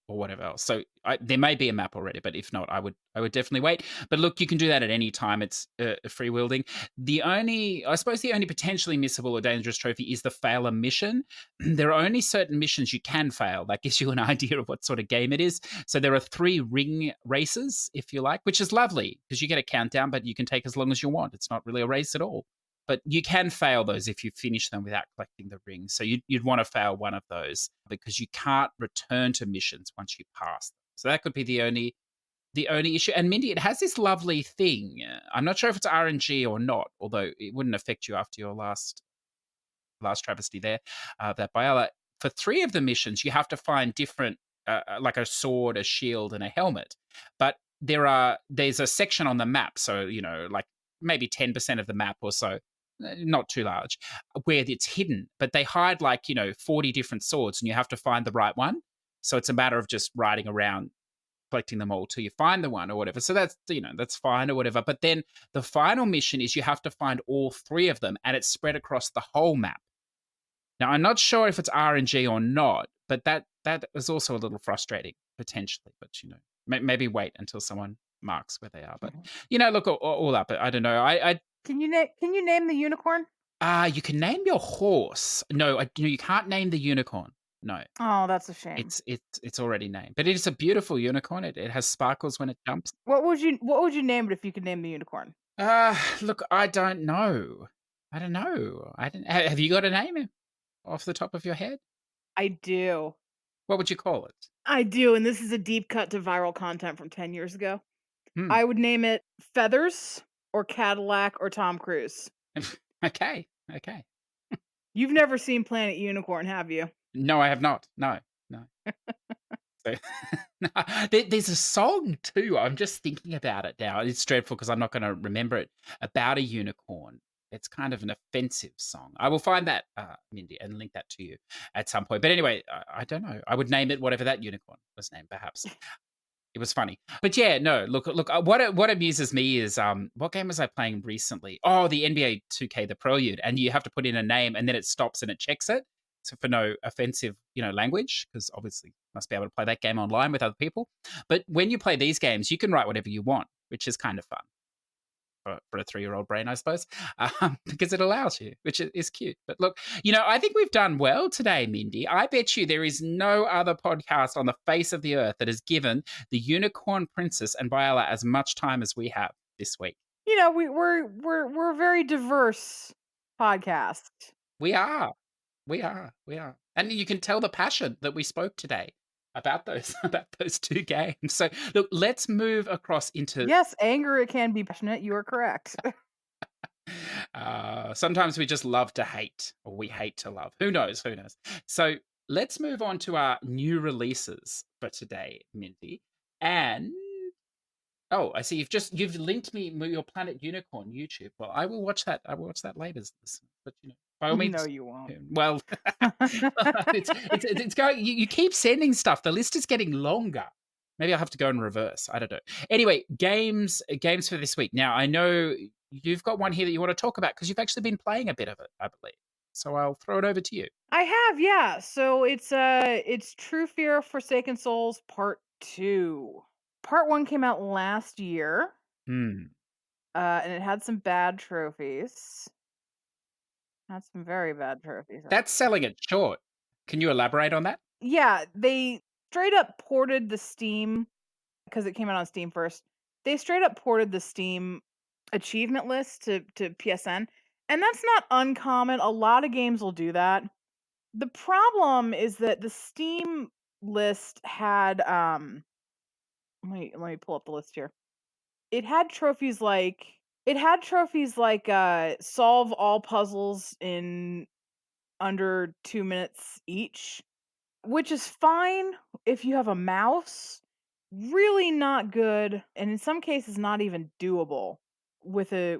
B: or whatever else. So there may be a map already, but if not, I would definitely wait. But look, you can do that at any time. It's free wielding. I suppose, the only potentially missable or dangerous trophy is the failure mission. There are only certain missions you can fail. That gives you an idea of what sort of game it is. So there are 3 ring races, if you like, which is lovely because you get a countdown, but you can take as long as you want. It's not really a race at all. But you can fail those if you finish them without collecting the rings. So you'd want to fail one of those because you can't return to missions once you pass them. So that could be the only issue. And Mindy, it has this lovely thing. I'm not sure if it's RNG or not, although it wouldn't affect you after your last travesty there, that Bayala. For 3 of the missions, you have to find different, like a sword, a shield, and a helmet. But there's a section on the map, so like maybe 10% of the map or so, not too large, where it's hidden. But they hide like 40 different swords, and you have to find the right one. So it's a matter of just riding around collecting them all till you find the one or whatever. So that's fine or whatever. But then the final mission is you have to find all 3 of them, and it's spread across the whole map. Now, I'm not sure if it's RNG or not, but that is also a little frustrating potentially. But maybe wait until someone marks where they are. But look, all up. I don't know. I
C: Can you name the unicorn?
B: you can name your horse. No, you can't name the unicorn. No,
C: Oh, that's a shame.
B: it's already named. But it is a beautiful unicorn. It has sparkles when it jumps.
C: What would you name it if you could name the unicorn?
B: Look, I don't know. I don't know. I don't. Have you got a name off the top of your head?
C: I do.
B: What would you call it?
C: I do, and this is a deep cut to viral content from 10 years ago.
B: Hmm.
C: I would name it Feathers or Cadillac or Tom Cruise.
B: Okay. Okay.
C: You've never seen Planet Unicorn, have you?
B: No, I have not. No. No. So, there's a song too. I'm just thinking about it now. It's dreadful because I'm not going to remember it. About a unicorn. It's kind of an offensive song. I will find that, Mindy, and link that to you at some point. But anyway, I don't know. I would name it whatever that unicorn was named, perhaps. It was funny. But yeah, no, look, what amuses me is what game was I playing recently? Oh, the NBA 2K, the Prelude, and you have to put in a name and then it stops and it checks it. So for no offensive, language, because obviously you must be able to play that game online with other people. But when you play these games, you can write whatever you want, which is kind of fun for a 3-year-old brain, I suppose, because it allows you, which is cute. But look, I think we've done well today, Mindy. I bet you there is no other podcast on the face of the earth that has given the Unicorn Princess and Bayala as much time as we have this week.
C: We're a very diverse podcast.
B: We are. We are. We are. And you can tell the passion that we spoke today about those about those 2 games. So, look, let's move across into
C: Yes, anger, it can be passionate. You are correct.
B: sometimes we just love to hate, or we hate to love. Who knows? Who knows? So, let's move on to our new releases for today, Mindy. And oh, I see you've linked me your Planet Unicorn YouTube. Well, I will watch that. I will watch that later. But by all
C: No,
B: means,
C: you won't.
B: well, it's going. You keep sending stuff. The list is getting longer. Maybe I'll have to go in reverse. I don't know. Anyway, games for this week. Now I know you've got one here that you want to talk about because you've actually been playing a bit of it, I believe. So I'll throw it over to you.
C: I have, yeah. So it's True Fear Forsaken Souls Part 2. Part 1 came out last year.
B: Hmm.
C: And it had some bad trophies. Had some very bad trophies.
B: That's selling it short. Can you elaborate on that?
C: Yeah, they straight up ported the Steam because it came out on Steam first. They straight up ported the Steam achievement list to PSN, and that's not uncommon. A lot of games will do that. The problem is that the Steam list had let me pull up the list here. It had trophies like solve all puzzles in under 2 minutes each, which is fine if you have a mouse. Really not good, and in some cases not even doable with a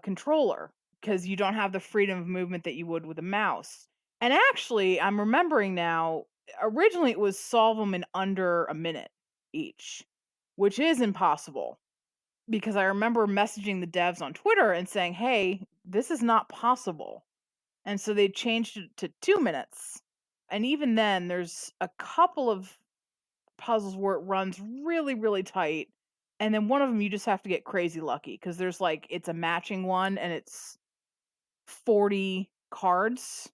C: controller because you don't have the freedom of movement that you would with a mouse. And actually, I'm remembering now, originally it was solve them in under a minute each, which is impossible because I remember messaging the devs on Twitter and saying, "Hey, this is not possible." And so they changed it to 2 minutes. And even then, there's a couple of puzzles where it runs really, really tight. And then one of them you just have to get crazy lucky because there's like it's a matching one and it's 40 cards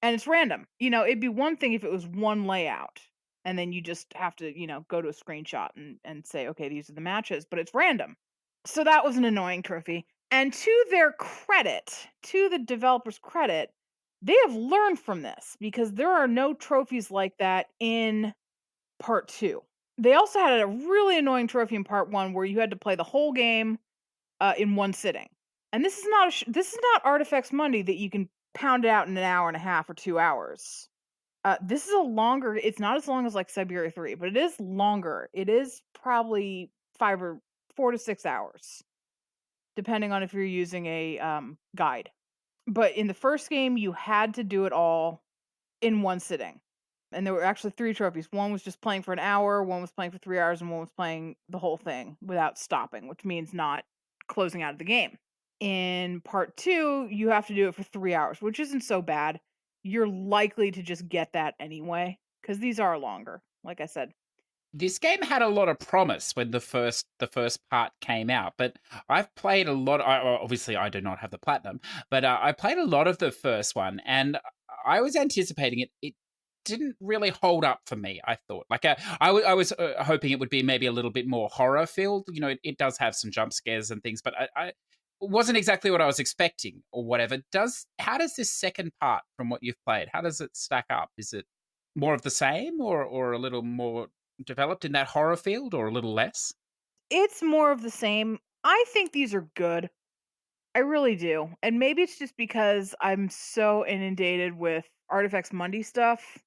C: and it's random. It'd be one thing if it was one layout and then you just have to, go to a screenshot and say, okay, these are the matches, but it's random. So that was an annoying trophy. And to their credit, to the developers' credit, they have learned from this because there are no trophies like that in part 2. They also had a really annoying trophy in part 1 where you had to play the whole game in one sitting. And this is not this is not Artifacts Monday that you can pound it out in an hour and a half or 2 hours. This is a longer. It's not as long as like Siberia 3, but it is longer. It is probably 4 to 6 hours, depending on if you're using a guide. But in the first game, you had to do it all in one sitting. And there were actually 3 trophies. One was just playing for an hour, one was playing for 3 hours, and one was playing the whole thing without stopping, which means not closing out of the game. In part 2, you have to do it for 3 hours, which isn't so bad. You're likely to just get that anyway, because these are longer, like I said.
B: This game had a lot of promise when the first part came out, but I've played a lot. Obviously, I do not have the platinum, but I played a lot of the first one, and I was anticipating it. It didn't really hold up for me. I thought, like, I was hoping it would be maybe a little bit more horror filled. It does have some jump scares and things, but I wasn't exactly what I was expecting or whatever. How does this second part from what you've played? How does it stack up? Is it more of the same, or a little more developed in that horror field, or a little less?
C: It's more of the same. I think these are good. I really do. And maybe it's just because I'm so inundated with Artifacts Monday stuff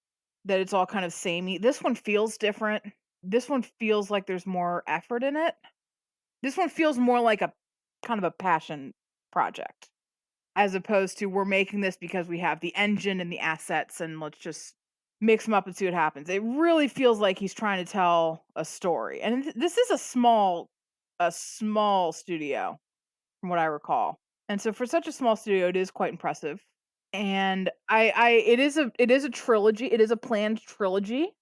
C: that it's all kind of samey. This one feels different. This one feels like there's more effort in it. This one feels more like a kind of a passion project as opposed to we're making this because we have the engine and the assets and let's just mix them up and see what happens. It really feels like he's trying to tell a story. And this is a small studio from what I recall. And so for such a small studio, it is quite impressive. And it is a trilogy. It is a planned trilogy.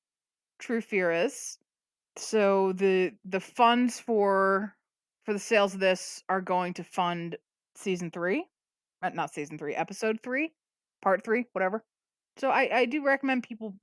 C: True Fear is. So the funds for the sales of this are going to fund season 3. Not season 3, episode 3, part 3, whatever. So I do recommend people,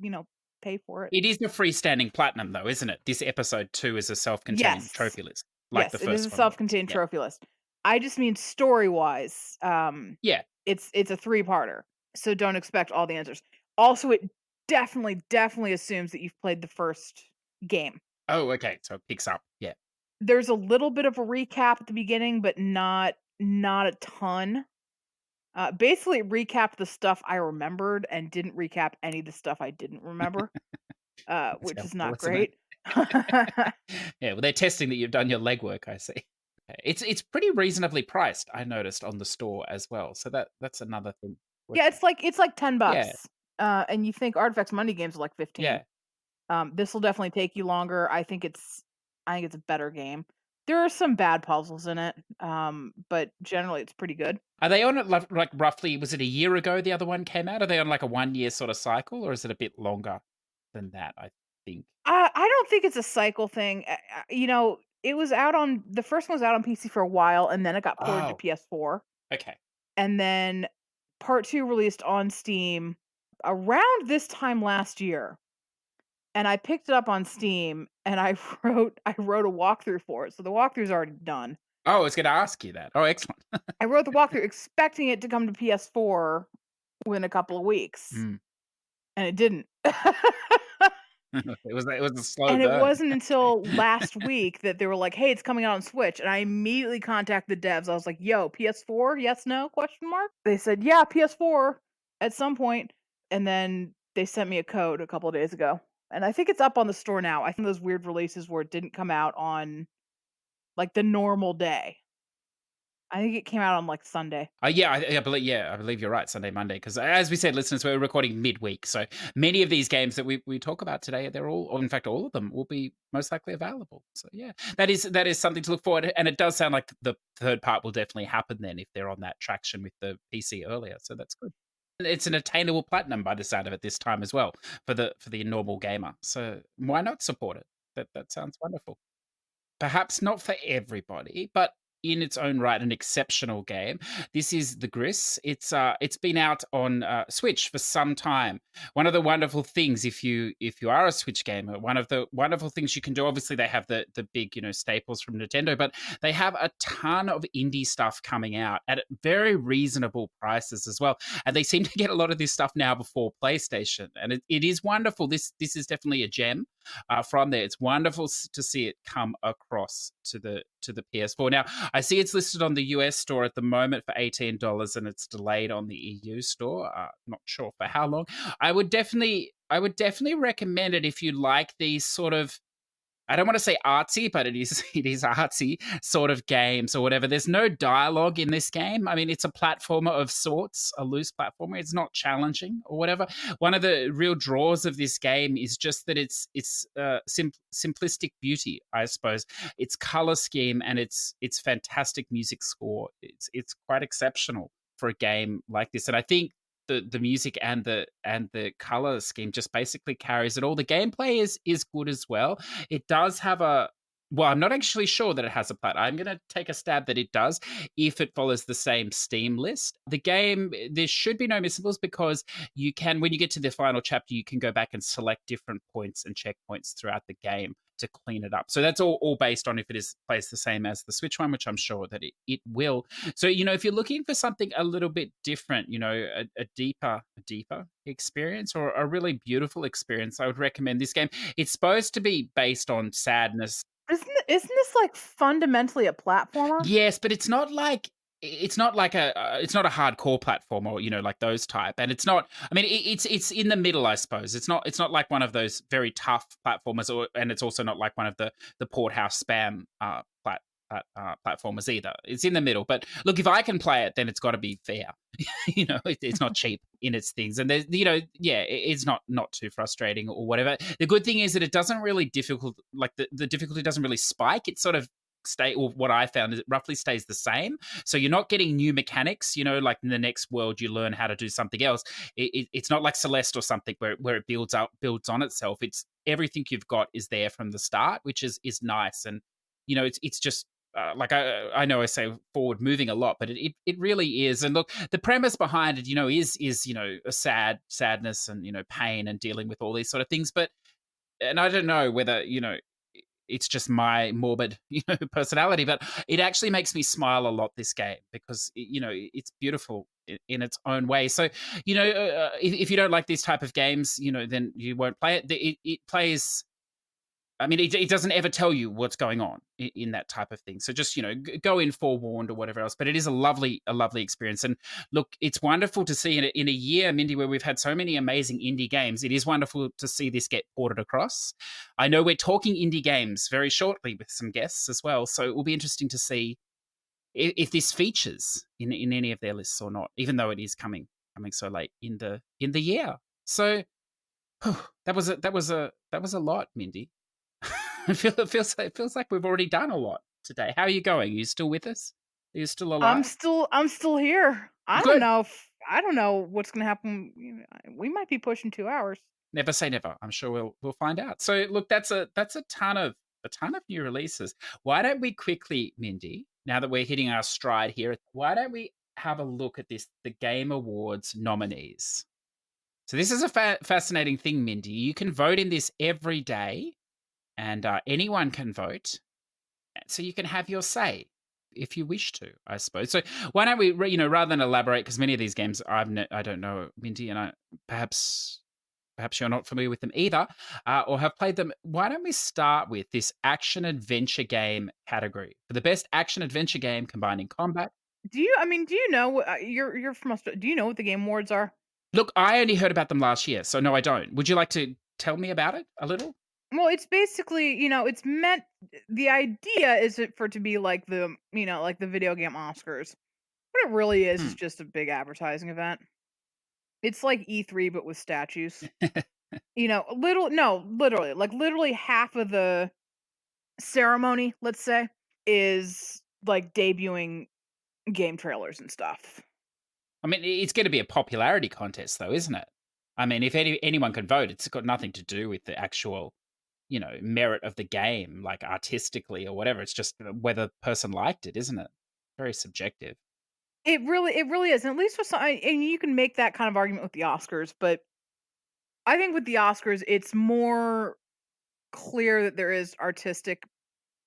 C: pay for it.
B: It is a freestanding platinum, though, isn't it? This episode 2 is a self-contained
C: Yes.
B: trophy list, like
C: Yes,
B: the
C: it is
B: first
C: a
B: one was.
C: self-contained
B: Yeah.
C: trophy list. I just mean story-wise,
B: Yeah.
C: it's a 3-parter, so don't expect all the answers. Also, it definitely assumes that you've played the first game.
B: Oh, okay. So it picks up. Yeah.
C: There's a little bit of a recap at the beginning, but not a ton. Basically, it recapped the stuff I remembered and didn't recap any of the stuff I didn't remember,
B: That's
C: which is
B: helpful,
C: not
B: isn't it?
C: great.
B: Yeah, well, they're testing that you've done your legwork, I see. Okay. It's pretty reasonably priced, I noticed on the store as well. So that's another thing.
C: Yeah, it's like
B: Yeah,
C: $10, and you think Artifacts Money games are like 15.
B: yeah.
C: This will definitely take you longer. I think it's a better game. There are some bad puzzles in it, but generally it's pretty good.
B: Are they on it like roughly, was it a year ago the other one came out? Are they on like a 1 year sort of cycle, or is it a bit longer than that, I think?
C: I don't think it's a cycle thing. It was out on the first one was out on PC for a while, and then it got ported to
B: Oh,
C: PS4,
B: okay.
C: and then part 2 released on Steam around this time last year. And I picked it up on Steam, and I wrote a walkthrough for it. So the walkthrough's already done.
B: Oh, I was gonna ask you that. Oh, excellent.
C: I wrote the walkthrough expecting it to come to PS4 within a couple of weeks,
B: Mm.
C: and it didn't.
B: It was a slow
C: And it
B: burn.
C: wasn't until last week that they were like, "Hey, it's coming out on Switch." And I immediately contacted the devs. I was like, "Yo, PS4? Yes, no? Question mark?" They said, "Yeah, PS4 at some point." And then they sent me a code a couple of days ago. And I think it's up on the store now. I think those weird releases where it didn't come out on like the normal day. I think it came out on like Sunday.
B: Yeah, I believe you're right. Sunday, Monday, because as we said, listeners, we're recording midweek, so many of these games that we talk about today, they're all, or in fact, all of them will be most likely available. So yeah, that is something to look forward. And it does sound like the third part will definitely happen then if they're on that traction with the PC earlier. So that's good. And it's an attainable platinum by the sound of it this time as well for the normal gamer. So why not support it? That sounds wonderful. Perhaps not for everybody, but in its own right, an exceptional game. This is The Gris. It's been out on Switch for some time. One of the wonderful things, if you are a Switch gamer, one of the wonderful things you can do. Obviously, they have the big staples from Nintendo, but they have a ton of indie stuff coming out at very reasonable prices as well. And they seem to get a lot of this stuff now before PlayStation, and it is wonderful. This is definitely a gem from there. It's wonderful to see it come across to the PS4. Now, I see it's listed on the US store at the moment for $18, and it's delayed on the EU store. Not sure for how long. I would definitely recommend it if you like these sort of, I don't want to say artsy, but it is it is artsy sort of games or whatever. There's no dialogue in this game. I mean, it's a platformer of sorts, a loose platformer. It's not challenging or whatever. One of the real draws of this game is just that it's simplistic beauty, I suppose. Its color scheme and its fantastic music score. It's quite exceptional for a game like this, and I think the music and the color scheme just basically carries it all. The gameplay is good as well. It does have a, well, I'm not actually sure that it has a plat. I'm going to take a stab that it does if it follows the same Steam list. The game, there should be no missables because you can, when you get to the final chapter, you can go back and select different points and checkpoints throughout the game to clean it up. So that's all based on if it is plays the same as the Switch one, which I'm sure that it will. So, if you're looking for something a little bit different, a deeper experience or a really beautiful experience, I would recommend this game. It's supposed to be based on sadness.
C: Isn't this like fundamentally a platformer?
B: Yes, but it's not a hardcore platform or like those type, and it's not. I mean, it's in the middle, I suppose. It's not like one of those very tough platformers, and it's also not like one of the Porthouse spam platformers either. It's in the middle. But look, if I can play it, then it's got to be fair. It's not cheap in its things, and there's it's not too frustrating or whatever. The good thing is that it doesn't really difficult, like the difficulty doesn't really spike. It sort of or what I found is it roughly stays the same. So you're not getting new mechanics, like in the next world you learn how to do something else. It's not like Celeste or something where it builds on itself. It's everything you've got is there from the start, which is nice. And it's just like I know I say forward moving a lot, but it really is. And look, the premise behind it, is a sadness and pain and dealing with all these sort of things. And I don't know whether it's just my morbid personality, but it actually makes me smile a lot, this game, because it's beautiful in its own way. So, if you don't like these type of games, then you won't play it. It plays. I mean, it doesn't ever tell you what's going on in that type of thing. So just, go in forewarned or whatever else. But it is a lovely experience. And look, it's wonderful to see in a year, Mindy, where we've had so many amazing indie games. It is wonderful to see this get ported across. I know we're talking indie games very shortly with some guests as well. So it will be interesting to see if this features in any of their lists or not, even though it is coming so late in the year. So that was a lot, Mindy. It feels like we've already done a lot today. How are you going? Are you still with us? Are you still alive?
C: I'm still here. I
B: Good.
C: don't know what's gonna happen. We might be pushing 2 hours.
B: Never say never. I'm sure we'll find out. So look, that's a ton of new releases. Why don't we quickly, Mindy, now that we're hitting our stride here, why don't we have a look at the Game Awards nominees? So this is a fascinating thing, Mindy. You can vote in this every day, and anyone can vote. So you can have your say if you wish to, I suppose. So why don't we, rather than elaborate, because many of these games I don't know, Mindy, and perhaps you're not familiar with them either, or have played them. Why don't we start with this action adventure game category for the best action adventure game combining combat?
C: Do you know you're from Australia? Do you know what the Game Awards are?
B: Look, I only heard about them last year, so no, I don't. Would you like to tell me about it a little?
C: Well, it's basically, it's meant, the idea is for it to be like like the video game Oscars. What it really is just a big advertising event. It's like E3 but with statues. Literally half of the ceremony, let's say, is like debuting game trailers and stuff.
B: I mean, it's going to be a popularity contest, though, isn't it? I mean, if anyone can vote, it's got nothing to do with the actual, merit of the game, like artistically or whatever. It's just whether the person liked it, isn't it? Very subjective.
C: It really is, and at least with some, and you can make that kind of argument with the Oscars, but I think with the Oscars, it's more clear that there is artistic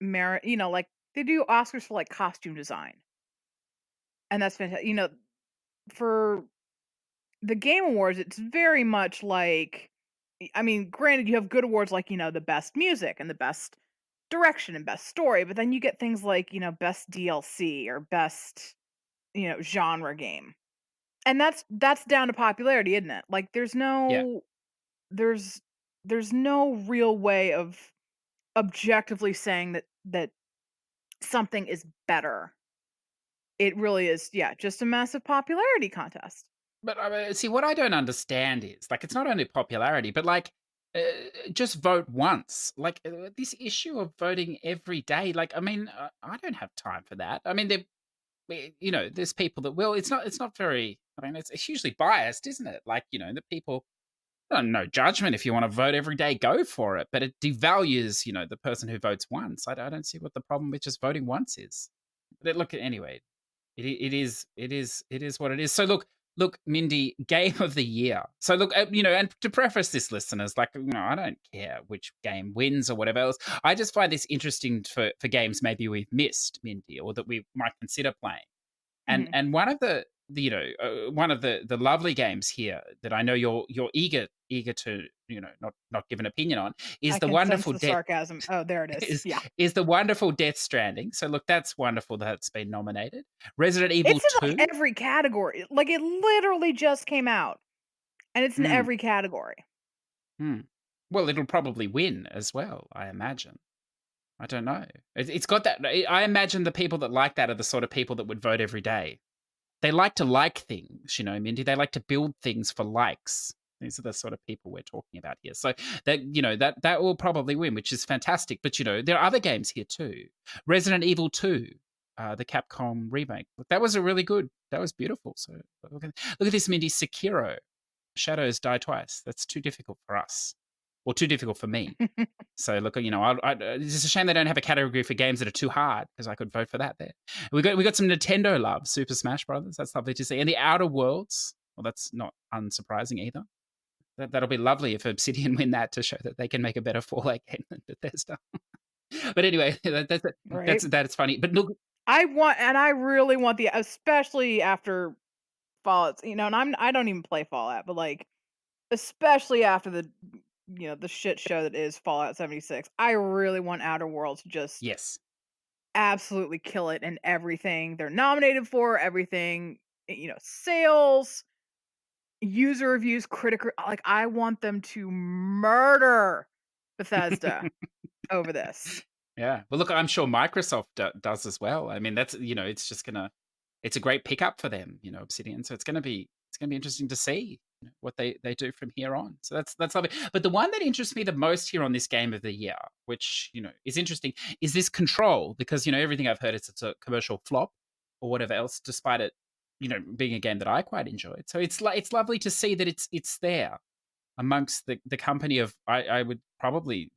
C: merit. Like they do Oscars for like costume design, and that's fantastic. For the Game Awards, it's very much like, I mean, granted, you have good awards like the best music and the best direction and best story, but then you get things like best DLC or best genre game, and that's down to popularity, isn't it? Like
B: Yeah.
C: there's there's no real way of objectively saying that something is better. It really is, yeah, just a massive popularity contest.
B: But see, what I don't understand is like it's not only popularity, but like uh, just vote once. Like this issue of voting every day. Like, I mean, I don't have time for that. I mean, there's people that will. It's not very. I mean, it's hugely biased, isn't it? Like, the people. No judgment if you want to vote every day, go for it. But it devalues, the person who votes once. I don't see what the problem with just voting once is. But look, anyway, it is what it is. So look, Mindy, game of the year. So look, and to preface this, listeners, like, I don't care which game wins or whatever else. I just find this interesting for games maybe we've missed, Mindy, or that we might consider playing.
C: Mhm.
B: And one of one of the lovely games here that I know you're eager to not give an opinion on is
C: I
B: the
C: can sense
B: wonderful
C: the sarcasm. Oh, there it is.
B: is
C: Yeah.
B: is the wonderful Death Stranding. So look, that's wonderful that it's been nominated. Resident Evil
C: It's in, like,
B: 2.
C: every category. Like, it literally just came out, and it's in
B: Mm,
C: every category.
B: mm. Well, it'll probably win as well, I imagine. I don't know. It's got that. I imagine the people that like that are the sort of people that would vote every day. They like to like things, Mindy. They like to build things for likes. These are the sort of people we're talking about here. So that will probably win, which is fantastic. But there are other games here too. Resident Evil 2, the Capcom remake. Look, that was a really good. That was beautiful. So look at this, Mindy. Sekiro, Shadows Die Twice. That's too difficult for us, or too difficult for me. So look, it's a shame they don't have a category for games that are too hard because I could vote for that. There, we got some Nintendo love, Super Smash Brothers. That's lovely to see, and the Outer Worlds. Well, that's not unsurprising either. That'll be lovely if Obsidian win that to show that they can make a better Fallout game than Bethesda. But anyway,
C: Right?
B: that's funny. But look,
C: I really want especially after Fallout, and I don't even play Fallout, but like especially after the shit show that is Fallout 76, I really want Outer Worlds to just
B: Yes.
C: absolutely kill it and everything they're nominated for, everything, sales, user reviews, critical, like I want them to murder Bethesda over this.
B: Yeah. Well, look, I'm sure Microsoft does as well. I mean, that's it's just it's a great pickup for them, Obsidian. So it's gonna be interesting to see what they do from here on. So that's lovely. But the one that interests me the most here on this game of the year, which is interesting, is this Control, because everything I've heard is it's a commercial flop or whatever else, despite it being a game that I quite enjoyed. So it's lovely to see that it's there amongst the company of I would probably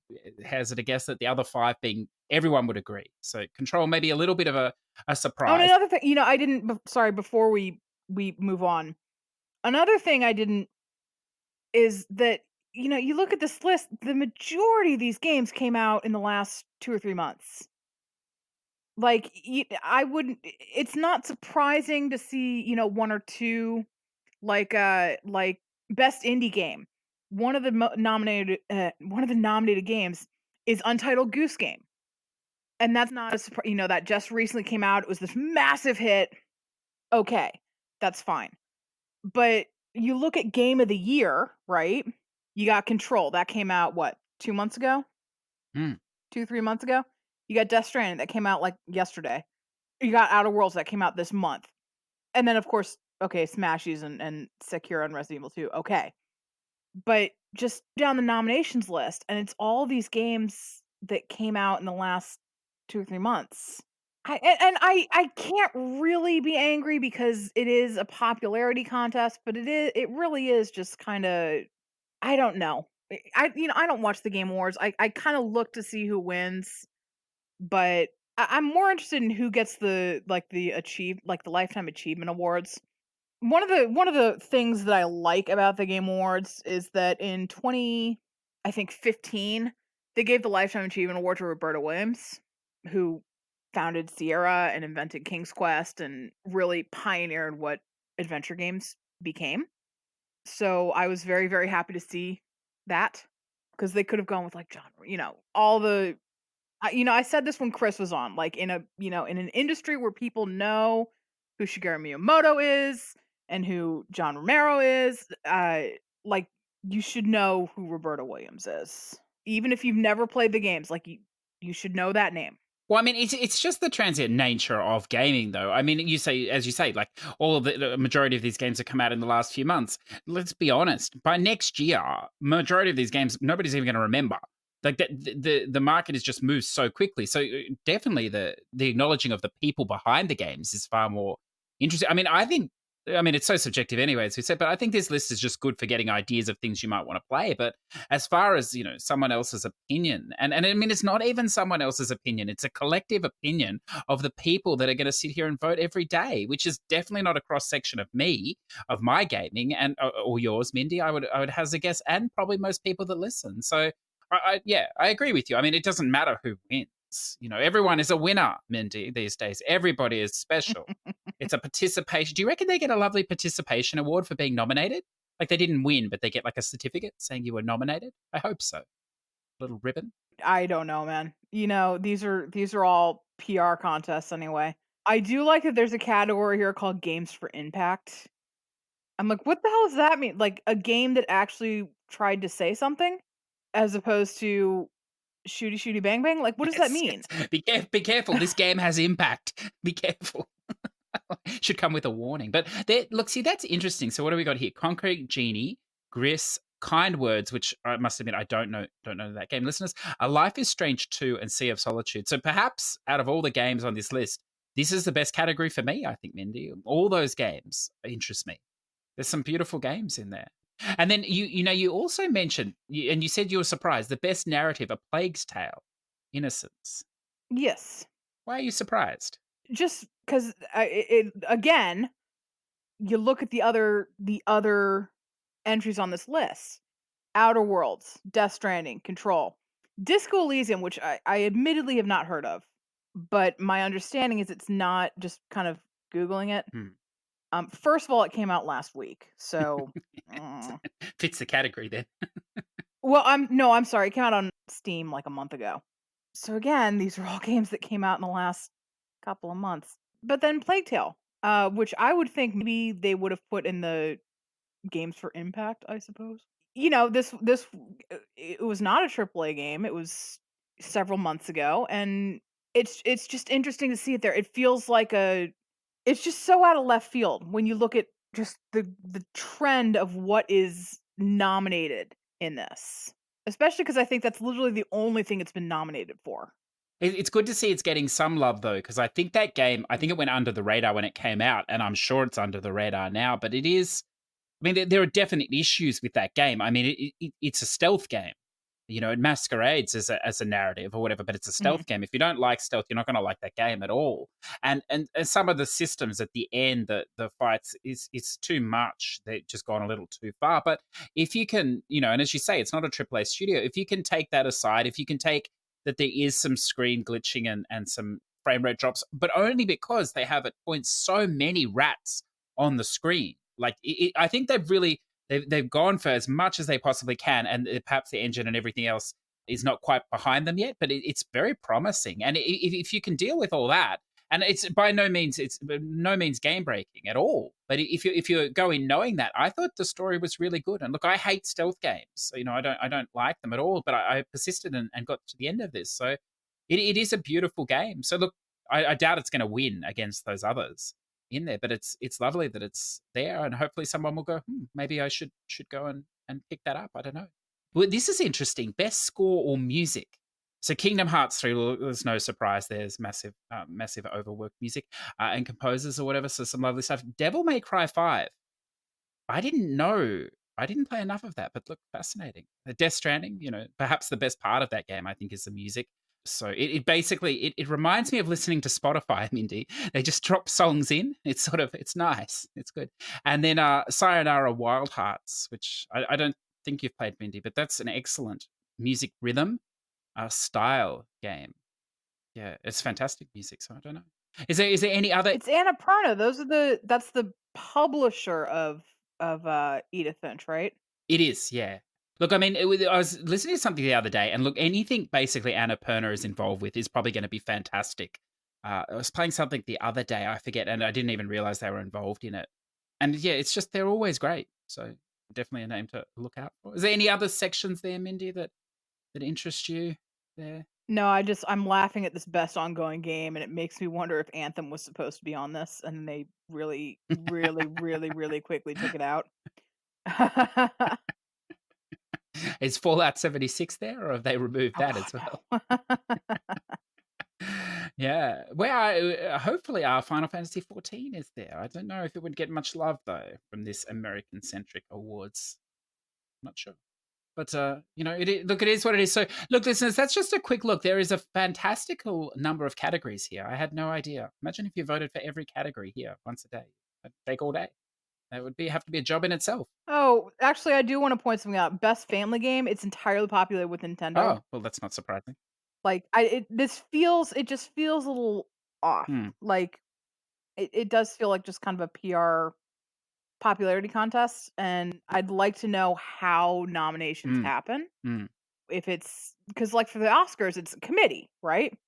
B: hazard a guess that the other five being everyone would agree. So Control maybe a little bit of a
C: Oh, and
B: surprise.
C: another thing, I didn't. Sorry, before we move on, another thing I didn't is that you look at this list. The majority of these games came out in the last 2 or 3 months. Like I wouldn't. It's not surprising to see one or two like best indie game. One of the nominated games is Untitled Goose Game, and that's not a surprise. That just recently came out. It was this massive hit. Okay, that's fine. But you look at Game of the Year, right? You got Control. That came out, what, 2 months ago?
B: Mm.
C: 2, 3 months ago? You got Death Stranding that came out, like, yesterday. You got Outer Worlds that came out this month. And then, of course, okay, Smashies and Sekiro and Resident Evil 2, okay. But just down the nominations list, and it's all these games that came out in the last 2 or 3 months. I can't really be angry because it is a popularity contest, but it really is just kinda, I don't know. I don't watch the Game Awards. I kinda look to see who wins, but I'm more interested in who gets the Lifetime Achievement Awards. One of the things that I like about the Game Awards is that in 15, they gave the Lifetime Achievement Award to Roberta Williams, who founded Sierra and invented King's Quest and really pioneered what adventure games became. So I was very, very happy to see that because they could have gone with like genre, all the I said this when Chris was on, like in an industry where people know who Shigeru Miyamoto is and who John Romero is, like you should know who Roberta Williams is. Even if you've never played the games, like you should know that name.
B: Well, I mean, it's just the transient nature of gaming, though. I mean, as you say, like all of the majority of these games have come out in the last few months. Let's be honest. By next year, majority of these games, nobody's even going to remember. Like the market has just moved so quickly. So definitely the acknowledging of the people behind the games is far more interesting. I mean, it's so subjective anyway, as we said, but I think this list is just good for getting ideas of things you might want to play. But as far as, someone else's opinion, and I mean, it's not even someone else's opinion, it's a collective opinion of the people that are going to sit here and vote every day, which is definitely not a cross section of me, of my gaming, and or yours, Mindy, I would hazard a guess, and probably most people that listen. So, yeah, I agree with you. I mean, it doesn't matter who wins. Everyone is a winner, Mindy, these days. Everybody is special. It's a participation. Do you reckon they get a lovely participation award for being nominated? Like they didn't win, but they get like a certificate saying you were nominated? I hope so. Little ribbon.
C: I don't know, man. These are all PR contests anyway. I do like that there's a category here called Games for Impact. I'm like, what the hell does that mean? Like a game that actually tried to say something as opposed to shooty shooty bang bang? Like what does that
B: Yes,
C: mean?
B: yes. Be careful. This game has impact. Be careful. Should come with a warning. But look, see, that's interesting. So what do we got here? Concrete Genie, Gris, Kind Words, which I must admit I don't know that game. Listeners, A Life is Strange 2 and Sea of Solitude. So perhaps out of all the games on this list, this is the best category for me, I think, Mindy. All those games interest me. There's some beautiful games in there. And then you also mentioned, and you said you were surprised, the best narrative, A Plague's Tale, Innocence.
C: Yes.
B: Why are you surprised?
C: Just because again, you look at the other entries on this list: Outer Worlds, Death Stranding, Control, Disco Elysium, which I admittedly have not heard of, but my understanding is it's not, just kind of googling it.
B: Hmm.
C: First of all, it came out last week, so
B: fits the category then.
C: Well, I'm sorry. It came out on Steam like a month ago. So again, these are all games that came out in the last couple of months. But then Plague Tale, which I would think maybe they would have put in the games for impact, I suppose. This it was not a AAA game. It was several months ago, and it's just interesting to see it there. It feels like it's just so out of left field when you look at just the trend of what is nominated in this. Especially because I think that's literally the only thing it's been nominated for.
B: It's good to see it's getting some love, though, because I think that game, I think it went under the radar when it came out, and I'm sure it's under the radar now, but it is, I mean, there are definite issues with that game. I mean, it's a stealth game. It masquerades as a narrative or whatever, but it's a stealth game. If you don't like stealth, you're not going to like that game at all. And some of the systems at the end, the fights is too much. They've just gone a little too far. But if you can, and as you say, it's not a AAA studio. If you can take that aside, if you can take that there is some screen glitching and some frame rate drops, but only because they have at points so many rats on the screen. Like I think they've gone for as much as they possibly can, and perhaps the engine and everything else is not quite behind them yet, but it's very promising. And if you can deal with all that, and it's by no means game breaking at all, but if you go in knowing that, I thought the story was really good. And look, I hate stealth games, I don't like them at all, but I persisted and got to the end of this, so it is a beautiful game. So look, I doubt it's going to win against those others in there, but it's lovely that it's there, and hopefully someone will go, maybe I should go and pick that up. I don't know. Well, this is interesting. Best score or music. So Kingdom Hearts 3, well, there's no surprise. There's massive overworked music and composers or whatever, so some lovely stuff. Devil May Cry 5. I didn't know. I didn't play enough of that, but look, fascinating. Death Stranding, perhaps the best part of that game, I think, is the music. So it basically reminds me of listening to Spotify, Mindi. They just drop songs in. It's nice. It's good. And then Sayonara Wild Hearts, which I don't think you've played, Mindi, but that's an excellent music rhythm style game. Yeah, it's fantastic music. So I don't know. Is there any other?
C: It's Annapurna. That's the publisher of Edith Finch, right?
B: It is, yeah. Look, I mean, I was listening to something the other day, and look, anything basically Annapurna is involved with is probably going to be fantastic. I was playing something the other day, I forget, and I didn't even realize they were involved in it. And yeah, it's just, they're always great. So definitely a name to look out for. Is there any other sections there, Mindi, that interest you there?
C: No, I'm laughing at this best ongoing game, and it makes me wonder if Anthem was supposed to be on this, and they really, really, really, really quickly took it out.
B: Is Fallout 76 there, or have they removed that as well? No. Yeah. Well, hopefully our Final Fantasy 14 is there. I don't know if it would get much love, though, from this American-centric awards. I'm not sure. But, look, it is what it is. So, look, listeners, that's just a quick look. There is a fantastical number of categories here. I had no idea. Imagine if you voted for every category here once a day. That'd take all day. That would have to be a job in itself.
C: Oh, actually, I do want to point something out. Best family game, it's entirely populated with Nintendo.
B: Oh, well, that's not surprising.
C: Like, it just feels a little off. Like, it does feel like just kind of a PR popularity contest, and I'd like to know how nominations happen. If it's because, like, for the Oscars, it's a committee, right?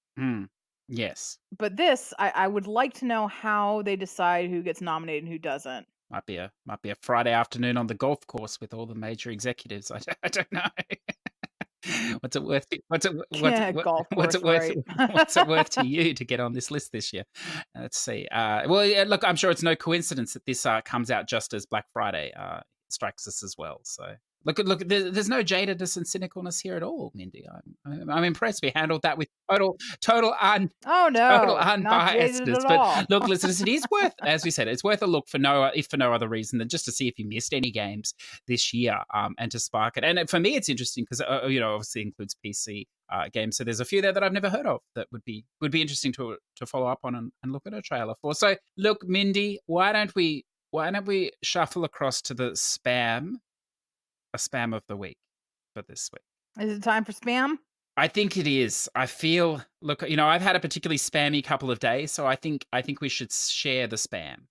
B: Yes.
C: But this, I would like to know how they decide who gets nominated and who doesn't.
B: Might be a Friday afternoon on the golf course with all the major executives. I don't know. What's it worth? What's it worth to you to get on this list this year? Let's see. Well, yeah, look, I'm sure it's no coincidence that this comes out just as Black Friday strikes us as well. So look. There's no jadedness and cynicalness here at all, Mindi. I'm impressed. We handled that with total unbiasedness. But look, listeners, it is worth, as we said, it's worth a look for no other reason than just to see if you missed any games this year, and to spark it. And for me, it's interesting because obviously includes PC games. So there's a few there that I've never heard of that would be interesting to follow up on and look at a trailer for. So look, Mindi, why don't we shuffle across to the spam of the week for this week?
C: Is it time for spam?
B: I think it is. I feel, look, I've had a particularly spammy couple of days, so I think we should share the spam.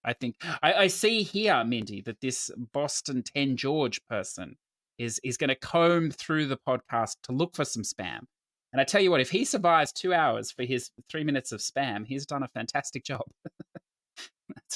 B: I think I see here, Mindi, that this Boston 10 George person is going to comb through the podcast to look for some spam. And I tell you what, if he survives 2 hours for his 3 minutes of spam, he's done a fantastic job.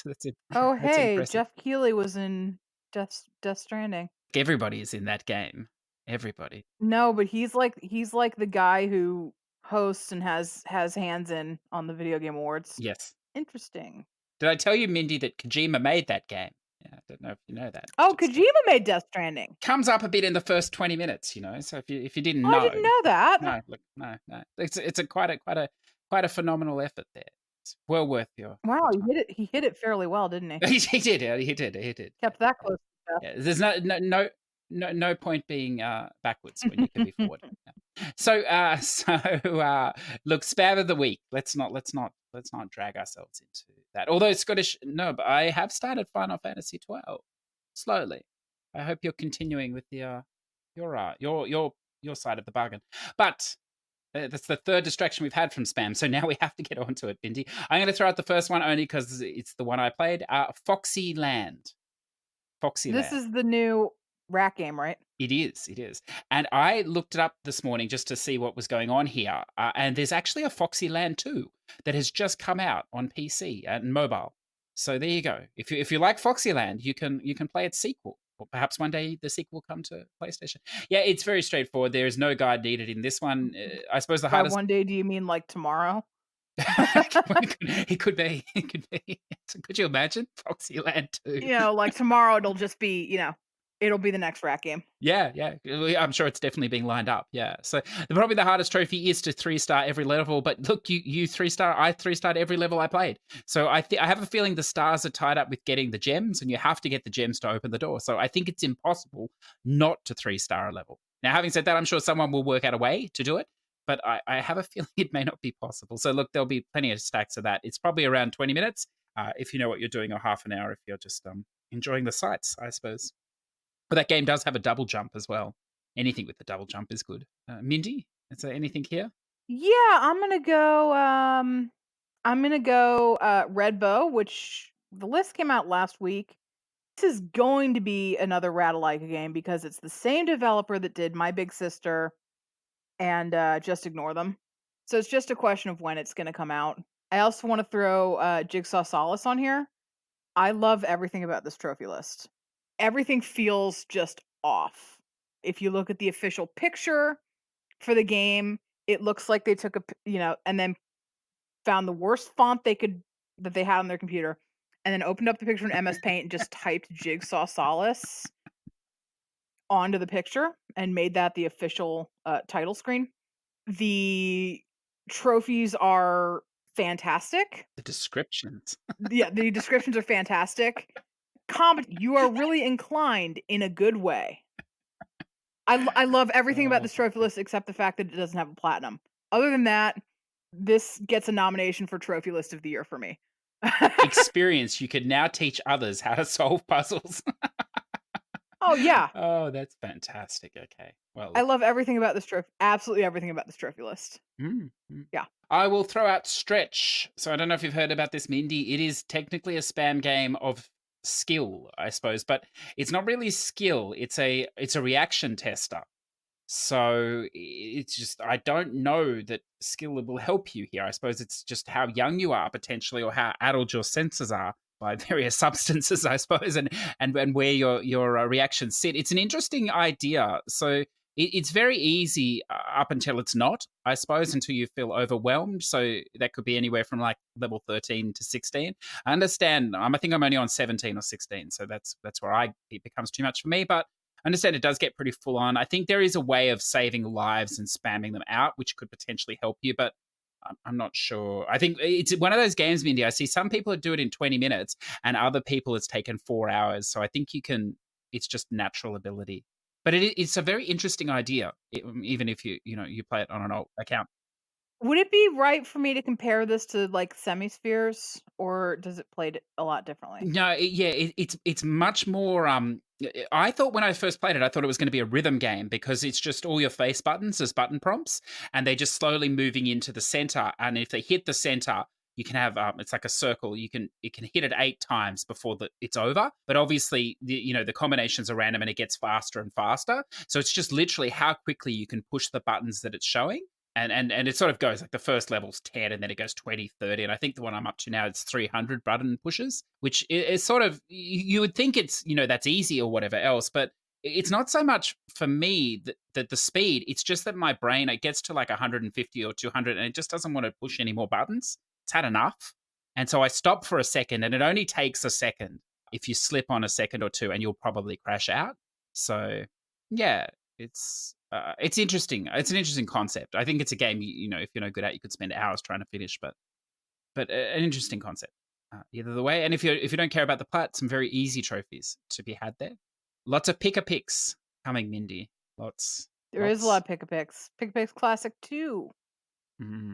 B: that's it.
C: Oh,
B: That's
C: hey,
B: impressive.
C: Jeff Keighley was in Death Stranding.
B: Everybody is in that game. Everybody.
C: No, but he's like the guy who hosts and has hands in on the video game awards.
B: Yes.
C: Interesting.
B: Did I tell you, Mindi, that Kojima made that game? Yeah, I don't know if you know that.
C: Oh, Kojima made Death Stranding.
B: Comes up a bit in the first 20 minutes, So if you didn't know,
C: I didn't know that.
B: No, look, no. It's a quite a phenomenal effort there. It's well worth your.
C: Wow,
B: your time.
C: he hit it fairly well, didn't he?
B: He did.
C: Kept that close.
B: Yeah, there's no point being backwards when you can be forward. Yeah. So look, spam of the week. Let's not drag ourselves into that. Although Scottish, no, but I have started Final Fantasy 12 slowly. I hope you're continuing with the your side of the bargain. But that's the third distraction we've had from spam. So now we have to get onto it, Bindi. I'm going to throw out the first one only because it's the one I played. Foxy Land.
C: This is the new rat game, right?
B: It is. And I looked it up this morning just to see what was going on here. And there's actually a Foxy Land 2 that has just come out on PC and mobile. So there you go. If you like Foxy Land, you can play its sequel. Or perhaps one day the sequel will come to PlayStation. Yeah, it's very straightforward. There is no guide needed in this one. I suppose the hardest.
C: One day, do you mean like tomorrow?
B: It could be. Could you imagine Foxy Land 2?
C: Like tomorrow it'll just be, it'll be the next rat game.
B: Yeah. I'm sure it's definitely being lined up. Yeah. So probably the hardest trophy is to 3-star every level. But look, you 3-star, I 3-starred every level I played. So I have a feeling the stars are tied up with getting the gems, and you have to get the gems to open the door. So I think it's impossible not to 3-star a level. Now, having said that, I'm sure someone will work out a way to do it. But I have a feeling it may not be possible. So look, there'll be plenty of stacks of that. It's probably around 20 minutes if you know what you're doing, or half an hour if you're just enjoying the sights, I suppose. But that game does have a double jump as well. Anything with the double jump is good. Mindi, is there anything here?
C: Yeah, I'm gonna go Red Bow, which the list came out last week. This is going to be another rat-alike game because it's the same developer that did My Big Sister and Just Ignore Them. So it's just a question of when it's gonna come out. I also want to throw Jigsaw Solace on here. I love everything about this trophy list. Everything feels just off. If you look at the official picture for the game, it looks like they took and then found the worst font that they had on their computer, and then opened up the picture in MS Paint and just typed Jigsaw Solace onto the picture and made that the official title screen. The trophies are fantastic.
B: The descriptions.
C: Yeah, the descriptions are fantastic. You are really inclined in a good way. I love everything about this trophy list except the fact that it doesn't have a platinum. Other than that, this gets a nomination for trophy list of the year for me.
B: Experience. You could now teach others how to solve puzzles.
C: Oh, yeah.
B: Oh, that's fantastic. Okay. Well,
C: I love everything about this trophy. Absolutely everything about this trophy list. Yeah.
B: I will throw out Stretch. So I don't know if you've heard about this, Mindi. It is technically a spam game of skill, I suppose, but it's not really skill. It's a reaction tester. So it's just, I don't know that skill will help you here. I suppose it's just how young you are potentially, or how addled your senses are by various substances, I suppose, and where your reactions sit. It's an interesting idea. So it's very easy up until it's not, I suppose, until you feel overwhelmed. So that could be anywhere from like level 13 to 16. I understand. I think I'm only on 17 or 16. So that's where it becomes too much for me. But I understand it does get pretty full on. I think there is a way of saving lives and spamming them out, which could potentially help you. But I'm not sure. I think it's one of those games, Mindi. I see some people do it in 20 minutes and other people it's taken 4 hours. So I think it's just natural ability. But it's a very interesting idea, even if you play it on an old account.
C: Would it be right for me to compare this to like Semispheres, or does it play a lot differently?
B: No, it's much more. I thought when I first played it, I thought it was going to be a rhythm game because it's just all your face buttons as button prompts, and they're just slowly moving into the center. And if they hit the center, you can have it's like a circle. It can hit it 8 times before it's over. But obviously, the combinations are random and it gets faster and faster. So it's just literally how quickly you can push the buttons that it's showing. And it sort of goes like the first level's 10 and then it goes 20, 30. And I think the one I'm up to now is 300 button pushes, which is sort of, you would think it's, that's easy or whatever else. But it's not so much for me that the speed, it's just that my brain, it gets to like 150 or 200 and it just doesn't want to push any more buttons. It's had enough. And so I stop for a second, and it only takes a second if you slip on a second or two and you'll probably crash out. So yeah, it's interesting. It's an interesting concept. I think it's a game, if you're no good at, you could spend hours trying to finish, but an interesting concept either the way. And if you don't care about the plat, some very easy trophies to be had there. Lots of pick-a-picks coming, Mindi. Lots.
C: There is a lot of pick-a-picks. Pick-a-picks Classic 2.
B: Mm-hmm.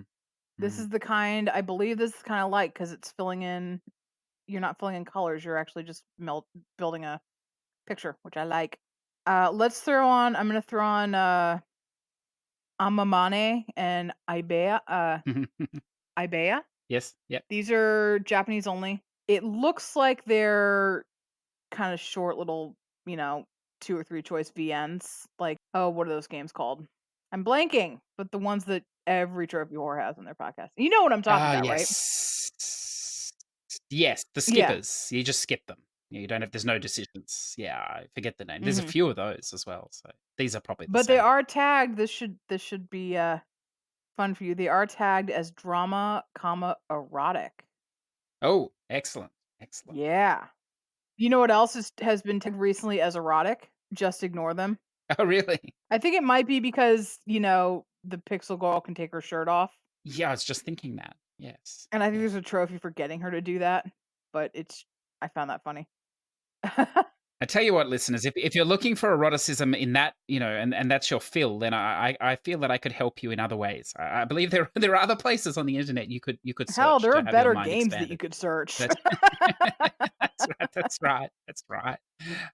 C: This is the kind, I believe this is kind of like, because it's filling in, you're not filling in colors, you're actually just building a picture, which I like. I'm going to throw on Amamane and Ibea.
B: Yes, yep.
C: These are Japanese only. It looks like they're kind of short little, 2 or 3 choice VNs. Like, oh, what are those games called? I'm blanking, but the ones that every trophy whore has on their podcast. You know what I'm talking about, right?
B: Yes, the skippers. Yeah. You just skip them. You don't have. There's no decisions. Yeah, I forget the name. There's a few of those as well. So these are probably the same.
C: They are tagged. This should be fun for you. They are tagged as drama, erotic.
B: Oh, excellent.
C: Yeah. You know what else has been tagged recently as erotic? Just ignore them.
B: Oh, really?
C: I think it might be because, the pixel girl can take her shirt off.
B: Yeah, I was just thinking that. Yes.
C: And I think there's a trophy for getting her to do that, but I found that funny.
B: I tell you what, listeners, if you're looking for eroticism in that, and that's your fill, then I feel that I could help you in other ways. I believe there are other places on the internet you could search.
C: Hell, there are better games that you could search.
B: That's right.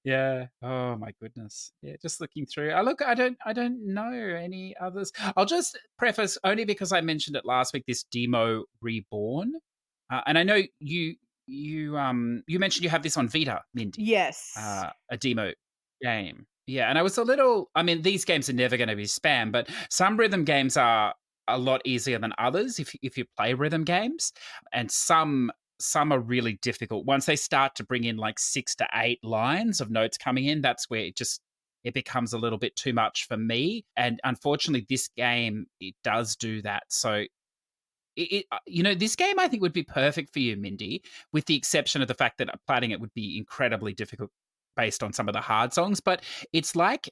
B: Yeah. Oh my goodness. Yeah. Just looking through. I don't know any others. I'll just preface only because I mentioned it last week. This Demo Reborn, and I know you mentioned you have this on Vita, Mindi.
C: Yes.
B: A demo game. Yeah, and I was a little. I mean, these games are never going to be spam, but some rhythm games are a lot easier than others if you play rhythm games, and some are really difficult. Once they start to bring in like 6 to 8 lines of notes coming in, that's where it becomes a little bit too much for me. And unfortunately, this game it does do that. So this game I think would be perfect for you, Mindi, with the exception of the fact that platting it would be incredibly difficult based on some of the hard songs. But it's like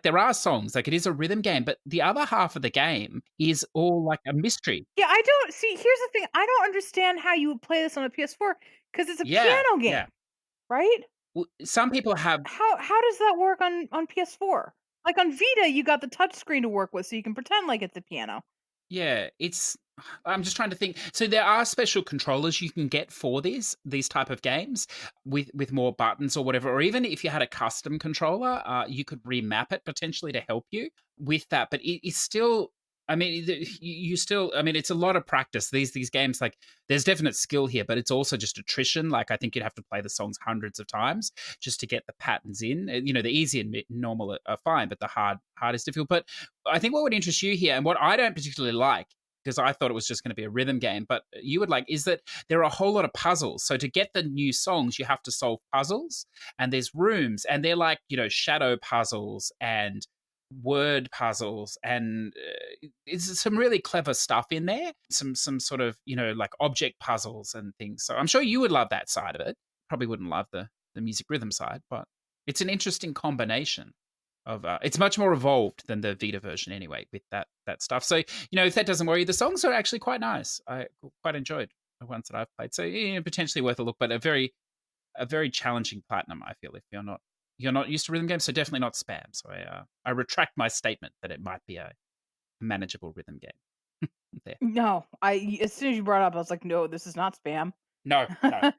B: there are songs, like it is a rhythm game, but the other half of the game is all like a mystery.
C: Yeah, I don't see. Here's the thing: I don't understand how you would play this on a PS4 because it's a piano game, right?
B: Well, some people have.
C: How does that work on PS4? Like on Vita, you got the touch screen to work with, so you can pretend like it's a piano.
B: Yeah, I'm just trying to think. So there are special controllers you can get for these type of games with more buttons or whatever, or even if you had a custom controller, you could remap it potentially to help you with that. But it's still, I mean, you still, I mean, it's a lot of practice. These games, like, there's definite skill here, but it's also just attrition. Like, I think you'd have to play the songs hundreds of times just to get the patterns in. The easy and normal are fine, but the hard is difficult. But I think what would interest you here, and what I don't particularly like, because I thought it was just going to be a rhythm game, but you would like, is that there are a whole lot of puzzles. So to get the new songs, you have to solve puzzles, and there's rooms, and they're like, shadow puzzles and word puzzles, and it's some really clever stuff in there. Some sort of, like object puzzles and things. So I'm sure you would love that side of it. Probably wouldn't love the music rhythm side, but it's an interesting combination of it's much more evolved than the Vita version anyway with that stuff. So if that doesn't worry you, the songs are actually quite nice. I quite enjoyed the ones that I've played. So potentially worth a look, but a very challenging platinum, I feel, if you're not used to rhythm games. So definitely not spam. So I retract my statement that it might be a manageable rhythm game. There.
C: No, as soon as you brought it up, I was like, no, this is not spam.
B: No.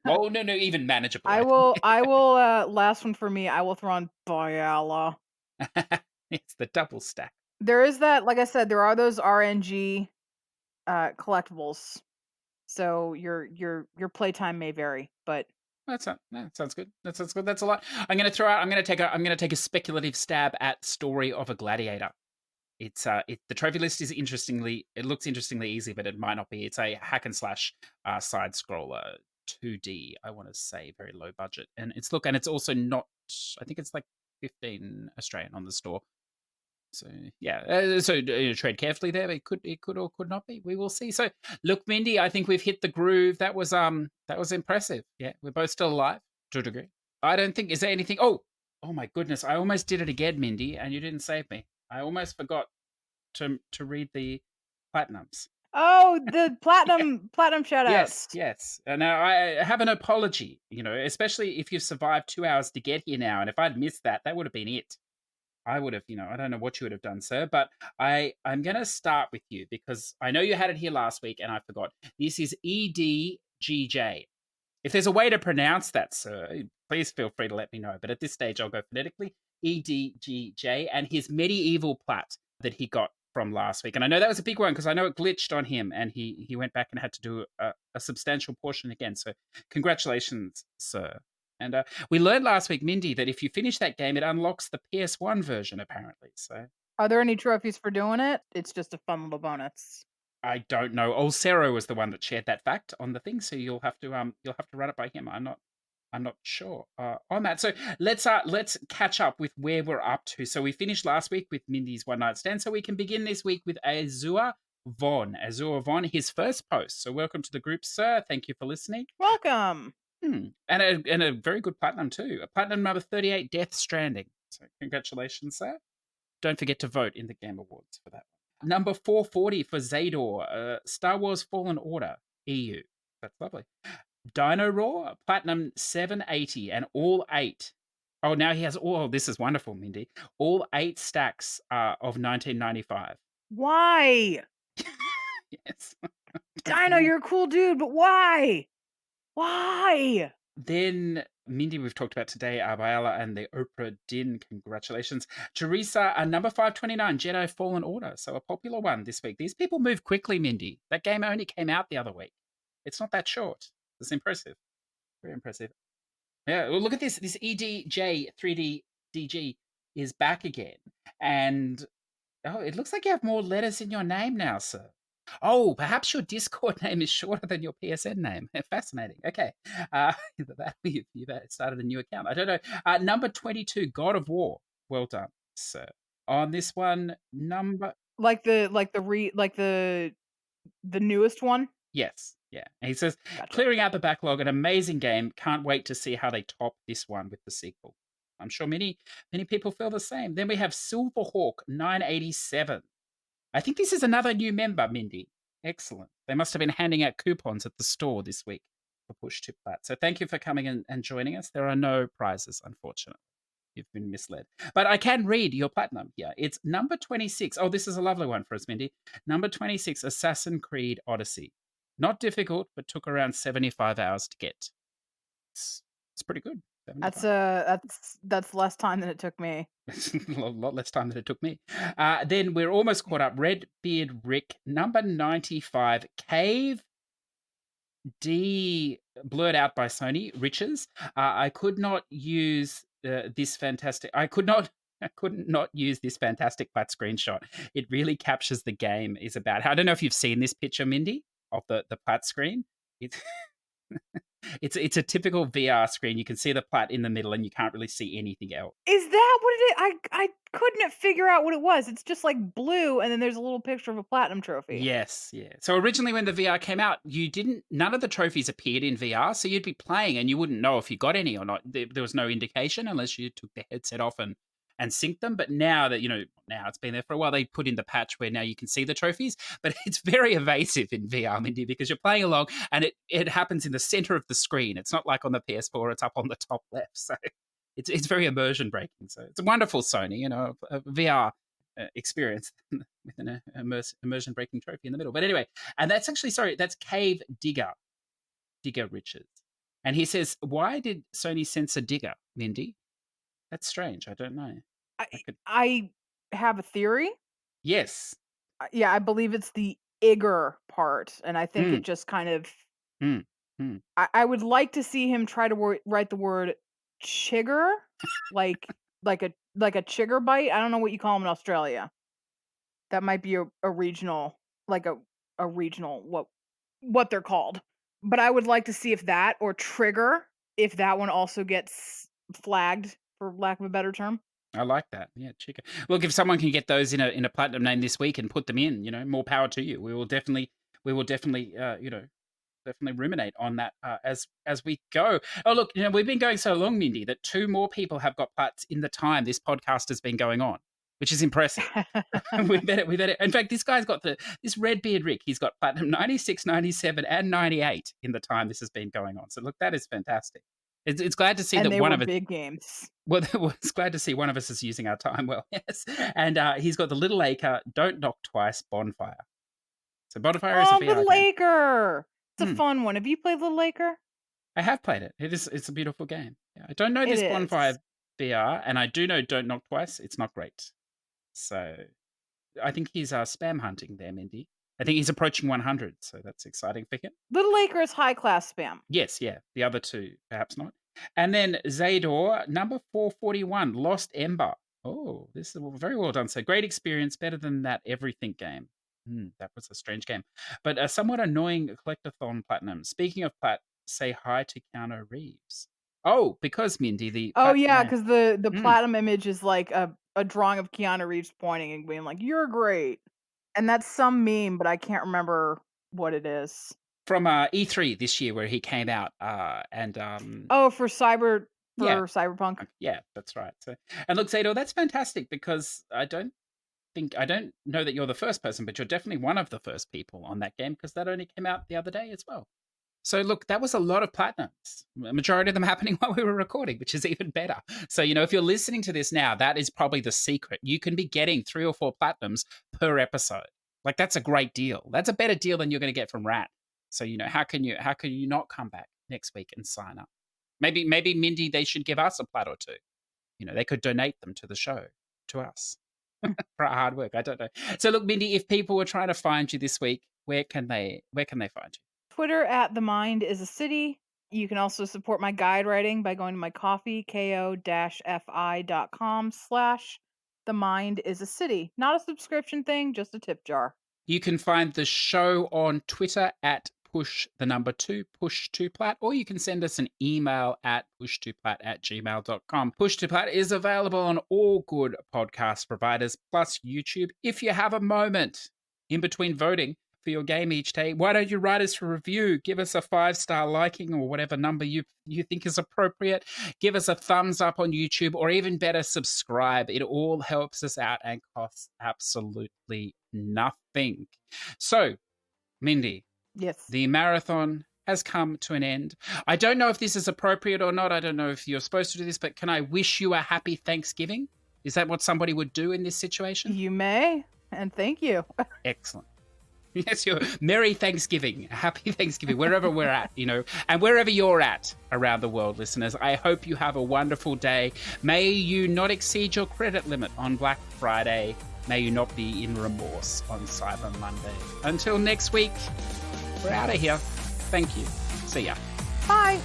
B: Well, no, even manageable.
C: I will. Last one for me. I will throw on Bayala.
B: It's the double stack.
C: There is that, like I said, there are those RNG collectibles. So your playtime may vary, but
B: that sounds good. That sounds good. That's a lot. I'm going to take a speculative stab at Story of a Gladiator. It's the trophy list is it looks interestingly easy, but it might not be. It's a hack and slash side scroller 2D, I want to say, very low budget. And it's also not, I think it's like 15 Australian on the store. So yeah, tread carefully there. But it could or could not be. We will see. So look, Mindi, I think we've hit the groove. That was impressive. Yeah, we're both still alive to a degree. I don't think, is there anything? Oh my goodness, I almost did it again, Mindi, and you didn't save me. I almost forgot to read the platinums.
C: Oh, the platinum
B: Yes,
C: shoutouts.
B: yes. Now I have an apology. Especially if you've survived 2 hours to get here now, and if I'd missed that, that would have been it. I would have, I don't know what you would have done, sir, but I'm going to start with you because I know you had it here last week and I forgot. This is EDGJ. If there's a way to pronounce that, sir, please feel free to let me know. But at this stage, I'll go phonetically. EDGJ and his medieval plat that he got from last week. And I know that was a big one because I know it glitched on him and he went back and had to do a substantial portion again. So congratulations, sir. And we learned last week, Mindi, that if you finish that game, it unlocks the PS1 version, apparently. So,
C: are there any trophies for doing it? It's just a fun little bonus.
B: I don't know. Old Cero was the one that shared that fact on the thing, so you'll have to run it by him. I'm not sure on that. So let's catch up with where we're up to. So we finished last week with Mindi's one night stand. So we can begin this week with Azure Von, his first post. So welcome to the group, sir. Thank you for listening.
C: Welcome.
B: And a very good platinum too. A platinum number 38, Death Stranding. So congratulations, sir. Don't forget to vote in the Game Awards for that one. Number 440 for Zador, Star Wars Fallen Order, EU. That's lovely. Dino Raw, platinum 780, and all 8. Oh, now he has this is wonderful, Mindi. All 8 stacks of 1995.
C: Why?
B: Yes.
C: Dino, you're a cool dude, but why? Why?
B: Then Mindi, we've talked about today, Bayala and the Obra Dinn. Congratulations. Teresa, number 529, Jedi Fallen Order. So a popular one this week. These people move quickly, Mindi. That game only came out the other week. It's not that short. It's impressive. Very impressive. Yeah, well, look at this. This EDJ 3D DG is back again. And it looks like you have more letters in your name now, sir. Oh, perhaps your Discord name is shorter than your PSN name. Fascinating. Okay. You've started a new account. I don't know. Number 22, God of War. Well done, sir. On this one, number...
C: the newest one?
B: Yes. Yeah. And he says,
C: Gotcha.
B: Clearing out the backlog, an amazing game. Can't wait to see how they top this one with the sequel. I'm sure many people feel the same. Then we have Silverhawk 987. I think this is another new member, Mindi. Excellent. They must have been handing out coupons at the store this week for Push2Plat. So thank you for coming and joining us. There are no prizes, unfortunately. You've been misled. But I can read your platinum here. It's number 26. Oh, this is a lovely one for us, Mindi. Number 26, Assassin's Creed Odyssey. Not difficult, but took around 75 hours to get. It's pretty good. 75.
C: That's less time than it took me.
B: A lot less time than it took me. Then we're almost caught up. Redbeard Rick, number 95, Cave D, blurred out by Sony, Riches. I could not use this fantastic... I couldn't not use this fantastic flat screenshot. It really captures the game is about. I don't know if you've seen this picture, Mindi, of the plat screen. It's a typical VR screen. You can see the plat in the middle and you can't really see anything else.
C: Is that what it is? I couldn't figure out what it was. It's just like blue and then there's a little picture of a platinum trophy.
B: Yes, yeah. So originally when the VR came out, none of the trophies appeared in VR, so you'd be playing and you wouldn't know if you got any or not. There was no indication unless you took the headset off and synced them. But now that, now it's been there for a while, they put in the patch where now you can see the trophies, but it's very evasive in VR, Mindi, because you're playing along and it happens in the center of the screen. It's not like on the PS4, it's up on the top left. So it's very immersion breaking. So it's a wonderful Sony, a VR experience with an immersion breaking trophy in the middle. But anyway, and that's Cave Digger Riches. And he says, why did Sony censor Digger, Mindi? That's strange. I don't know.
C: I have a theory.
B: Yes.
C: Yeah, I believe it's the Igor part, and I think it just kind of. I would like to see him try to write the word chigger, like a chigger bite. I don't know what you call them in Australia. That might be a regional, like a regional what they're called. But I would like to see if that or trigger, if that one also gets flagged, for lack of a better term.
B: I like that. Yeah, chicken. Look, if someone can get those in a platinum name this week and put them in, more power to you. We will definitely, definitely ruminate on that as we go. Oh, look, we've been going so long, Mindi, that 2 more people have got plats in the time this podcast has been going on, which is impressive. we better. In fact, this guy's got this Redbeard Rick. He's got platinum 96, 97, and 98 in the time this has been going on. So look, that is fantastic. It's glad to see
C: and
B: that
C: they
B: one
C: were
B: of us.
C: Big games.
B: Well, it's glad to see one of us is using our time well. Yes, and he's got the Little Acre Don't Knock Twice Bonfire. So Bonfire is a VR
C: Little
B: game.
C: Acre. It's a fun one. Have you played Little Acre?
B: I have played it. It's a beautiful game. Yeah, I don't know this Bonfire VR, and I do know Don't Knock Twice. It's not great. So I think he's spam hunting there, Mindi. I think he's approaching 100, so that's exciting for him.
C: Little Acre is high-class spam.
B: Yes, yeah. The other 2, perhaps not. And then Zador, number 441, Lost Ember. Oh, this is very well done. So great experience, better than that Everything game. That was a strange game. But a somewhat annoying collectathon platinum. Speaking of plat, say hi to Keanu Reeves. Oh, because Mindi, the...
C: Oh, yeah, because the platinum image is like a drawing of Keanu Reeves pointing and being like, "You're great." And that's some meme, but I can't remember what it is.
B: From E3 this year, where he came out and...
C: for Cyberpunk.
B: Yeah, that's right. So, and look, Zador, that's fantastic, because I don't know that you're the first person, but you're definitely one of the first people on that game, because that only came out the other day as well. So look, that was a lot of platinums. A majority of them happening while we were recording, which is even better. So, if you're listening to this now, that is probably the secret. You can be getting 3 or 4 platinums per episode. Like, that's a great deal. That's a better deal than you're going to get from Rat. So, how can you not come back next week and sign up? Maybe Mindi, they should give us a plat or 2. They could donate them to the show, to us. For our hard work. I don't know. So look, Mindi, if people were trying to find you this week, where can they find you?
C: Twitter at themindisacity. You can also support my guide writing by going to my Kofi, ko-fi.com/themindisacity. Not a subscription thing, just a tip jar.
B: You can find the show on Twitter at push2plat, or you can send us an email at push2plat@gmail.com. Push2Plat is available on all good podcast providers, plus YouTube. If you have a moment in between voting for your game each day, why don't you write us a review? Give us a 5-star liking, or whatever number you think is appropriate. Give us a thumbs up on YouTube, or even better, subscribe. It all helps us out and costs absolutely nothing. So, Mindi.
C: Yes.
B: The marathon has come to an end. I don't know if this is appropriate or not. I don't know if you're supposed to do this, but can I wish you a happy Thanksgiving? Is that what somebody would do in this situation?
C: You may, and thank you.
B: Excellent. Yes, Merry Thanksgiving, Happy Thanksgiving, wherever we're at, and wherever you're at around the world, listeners. I hope you have a wonderful day. May you not exceed your credit limit on Black Friday. May you not be in remorse on Cyber Monday. Until next week, we're out of here. Thank you. See ya.
C: Bye.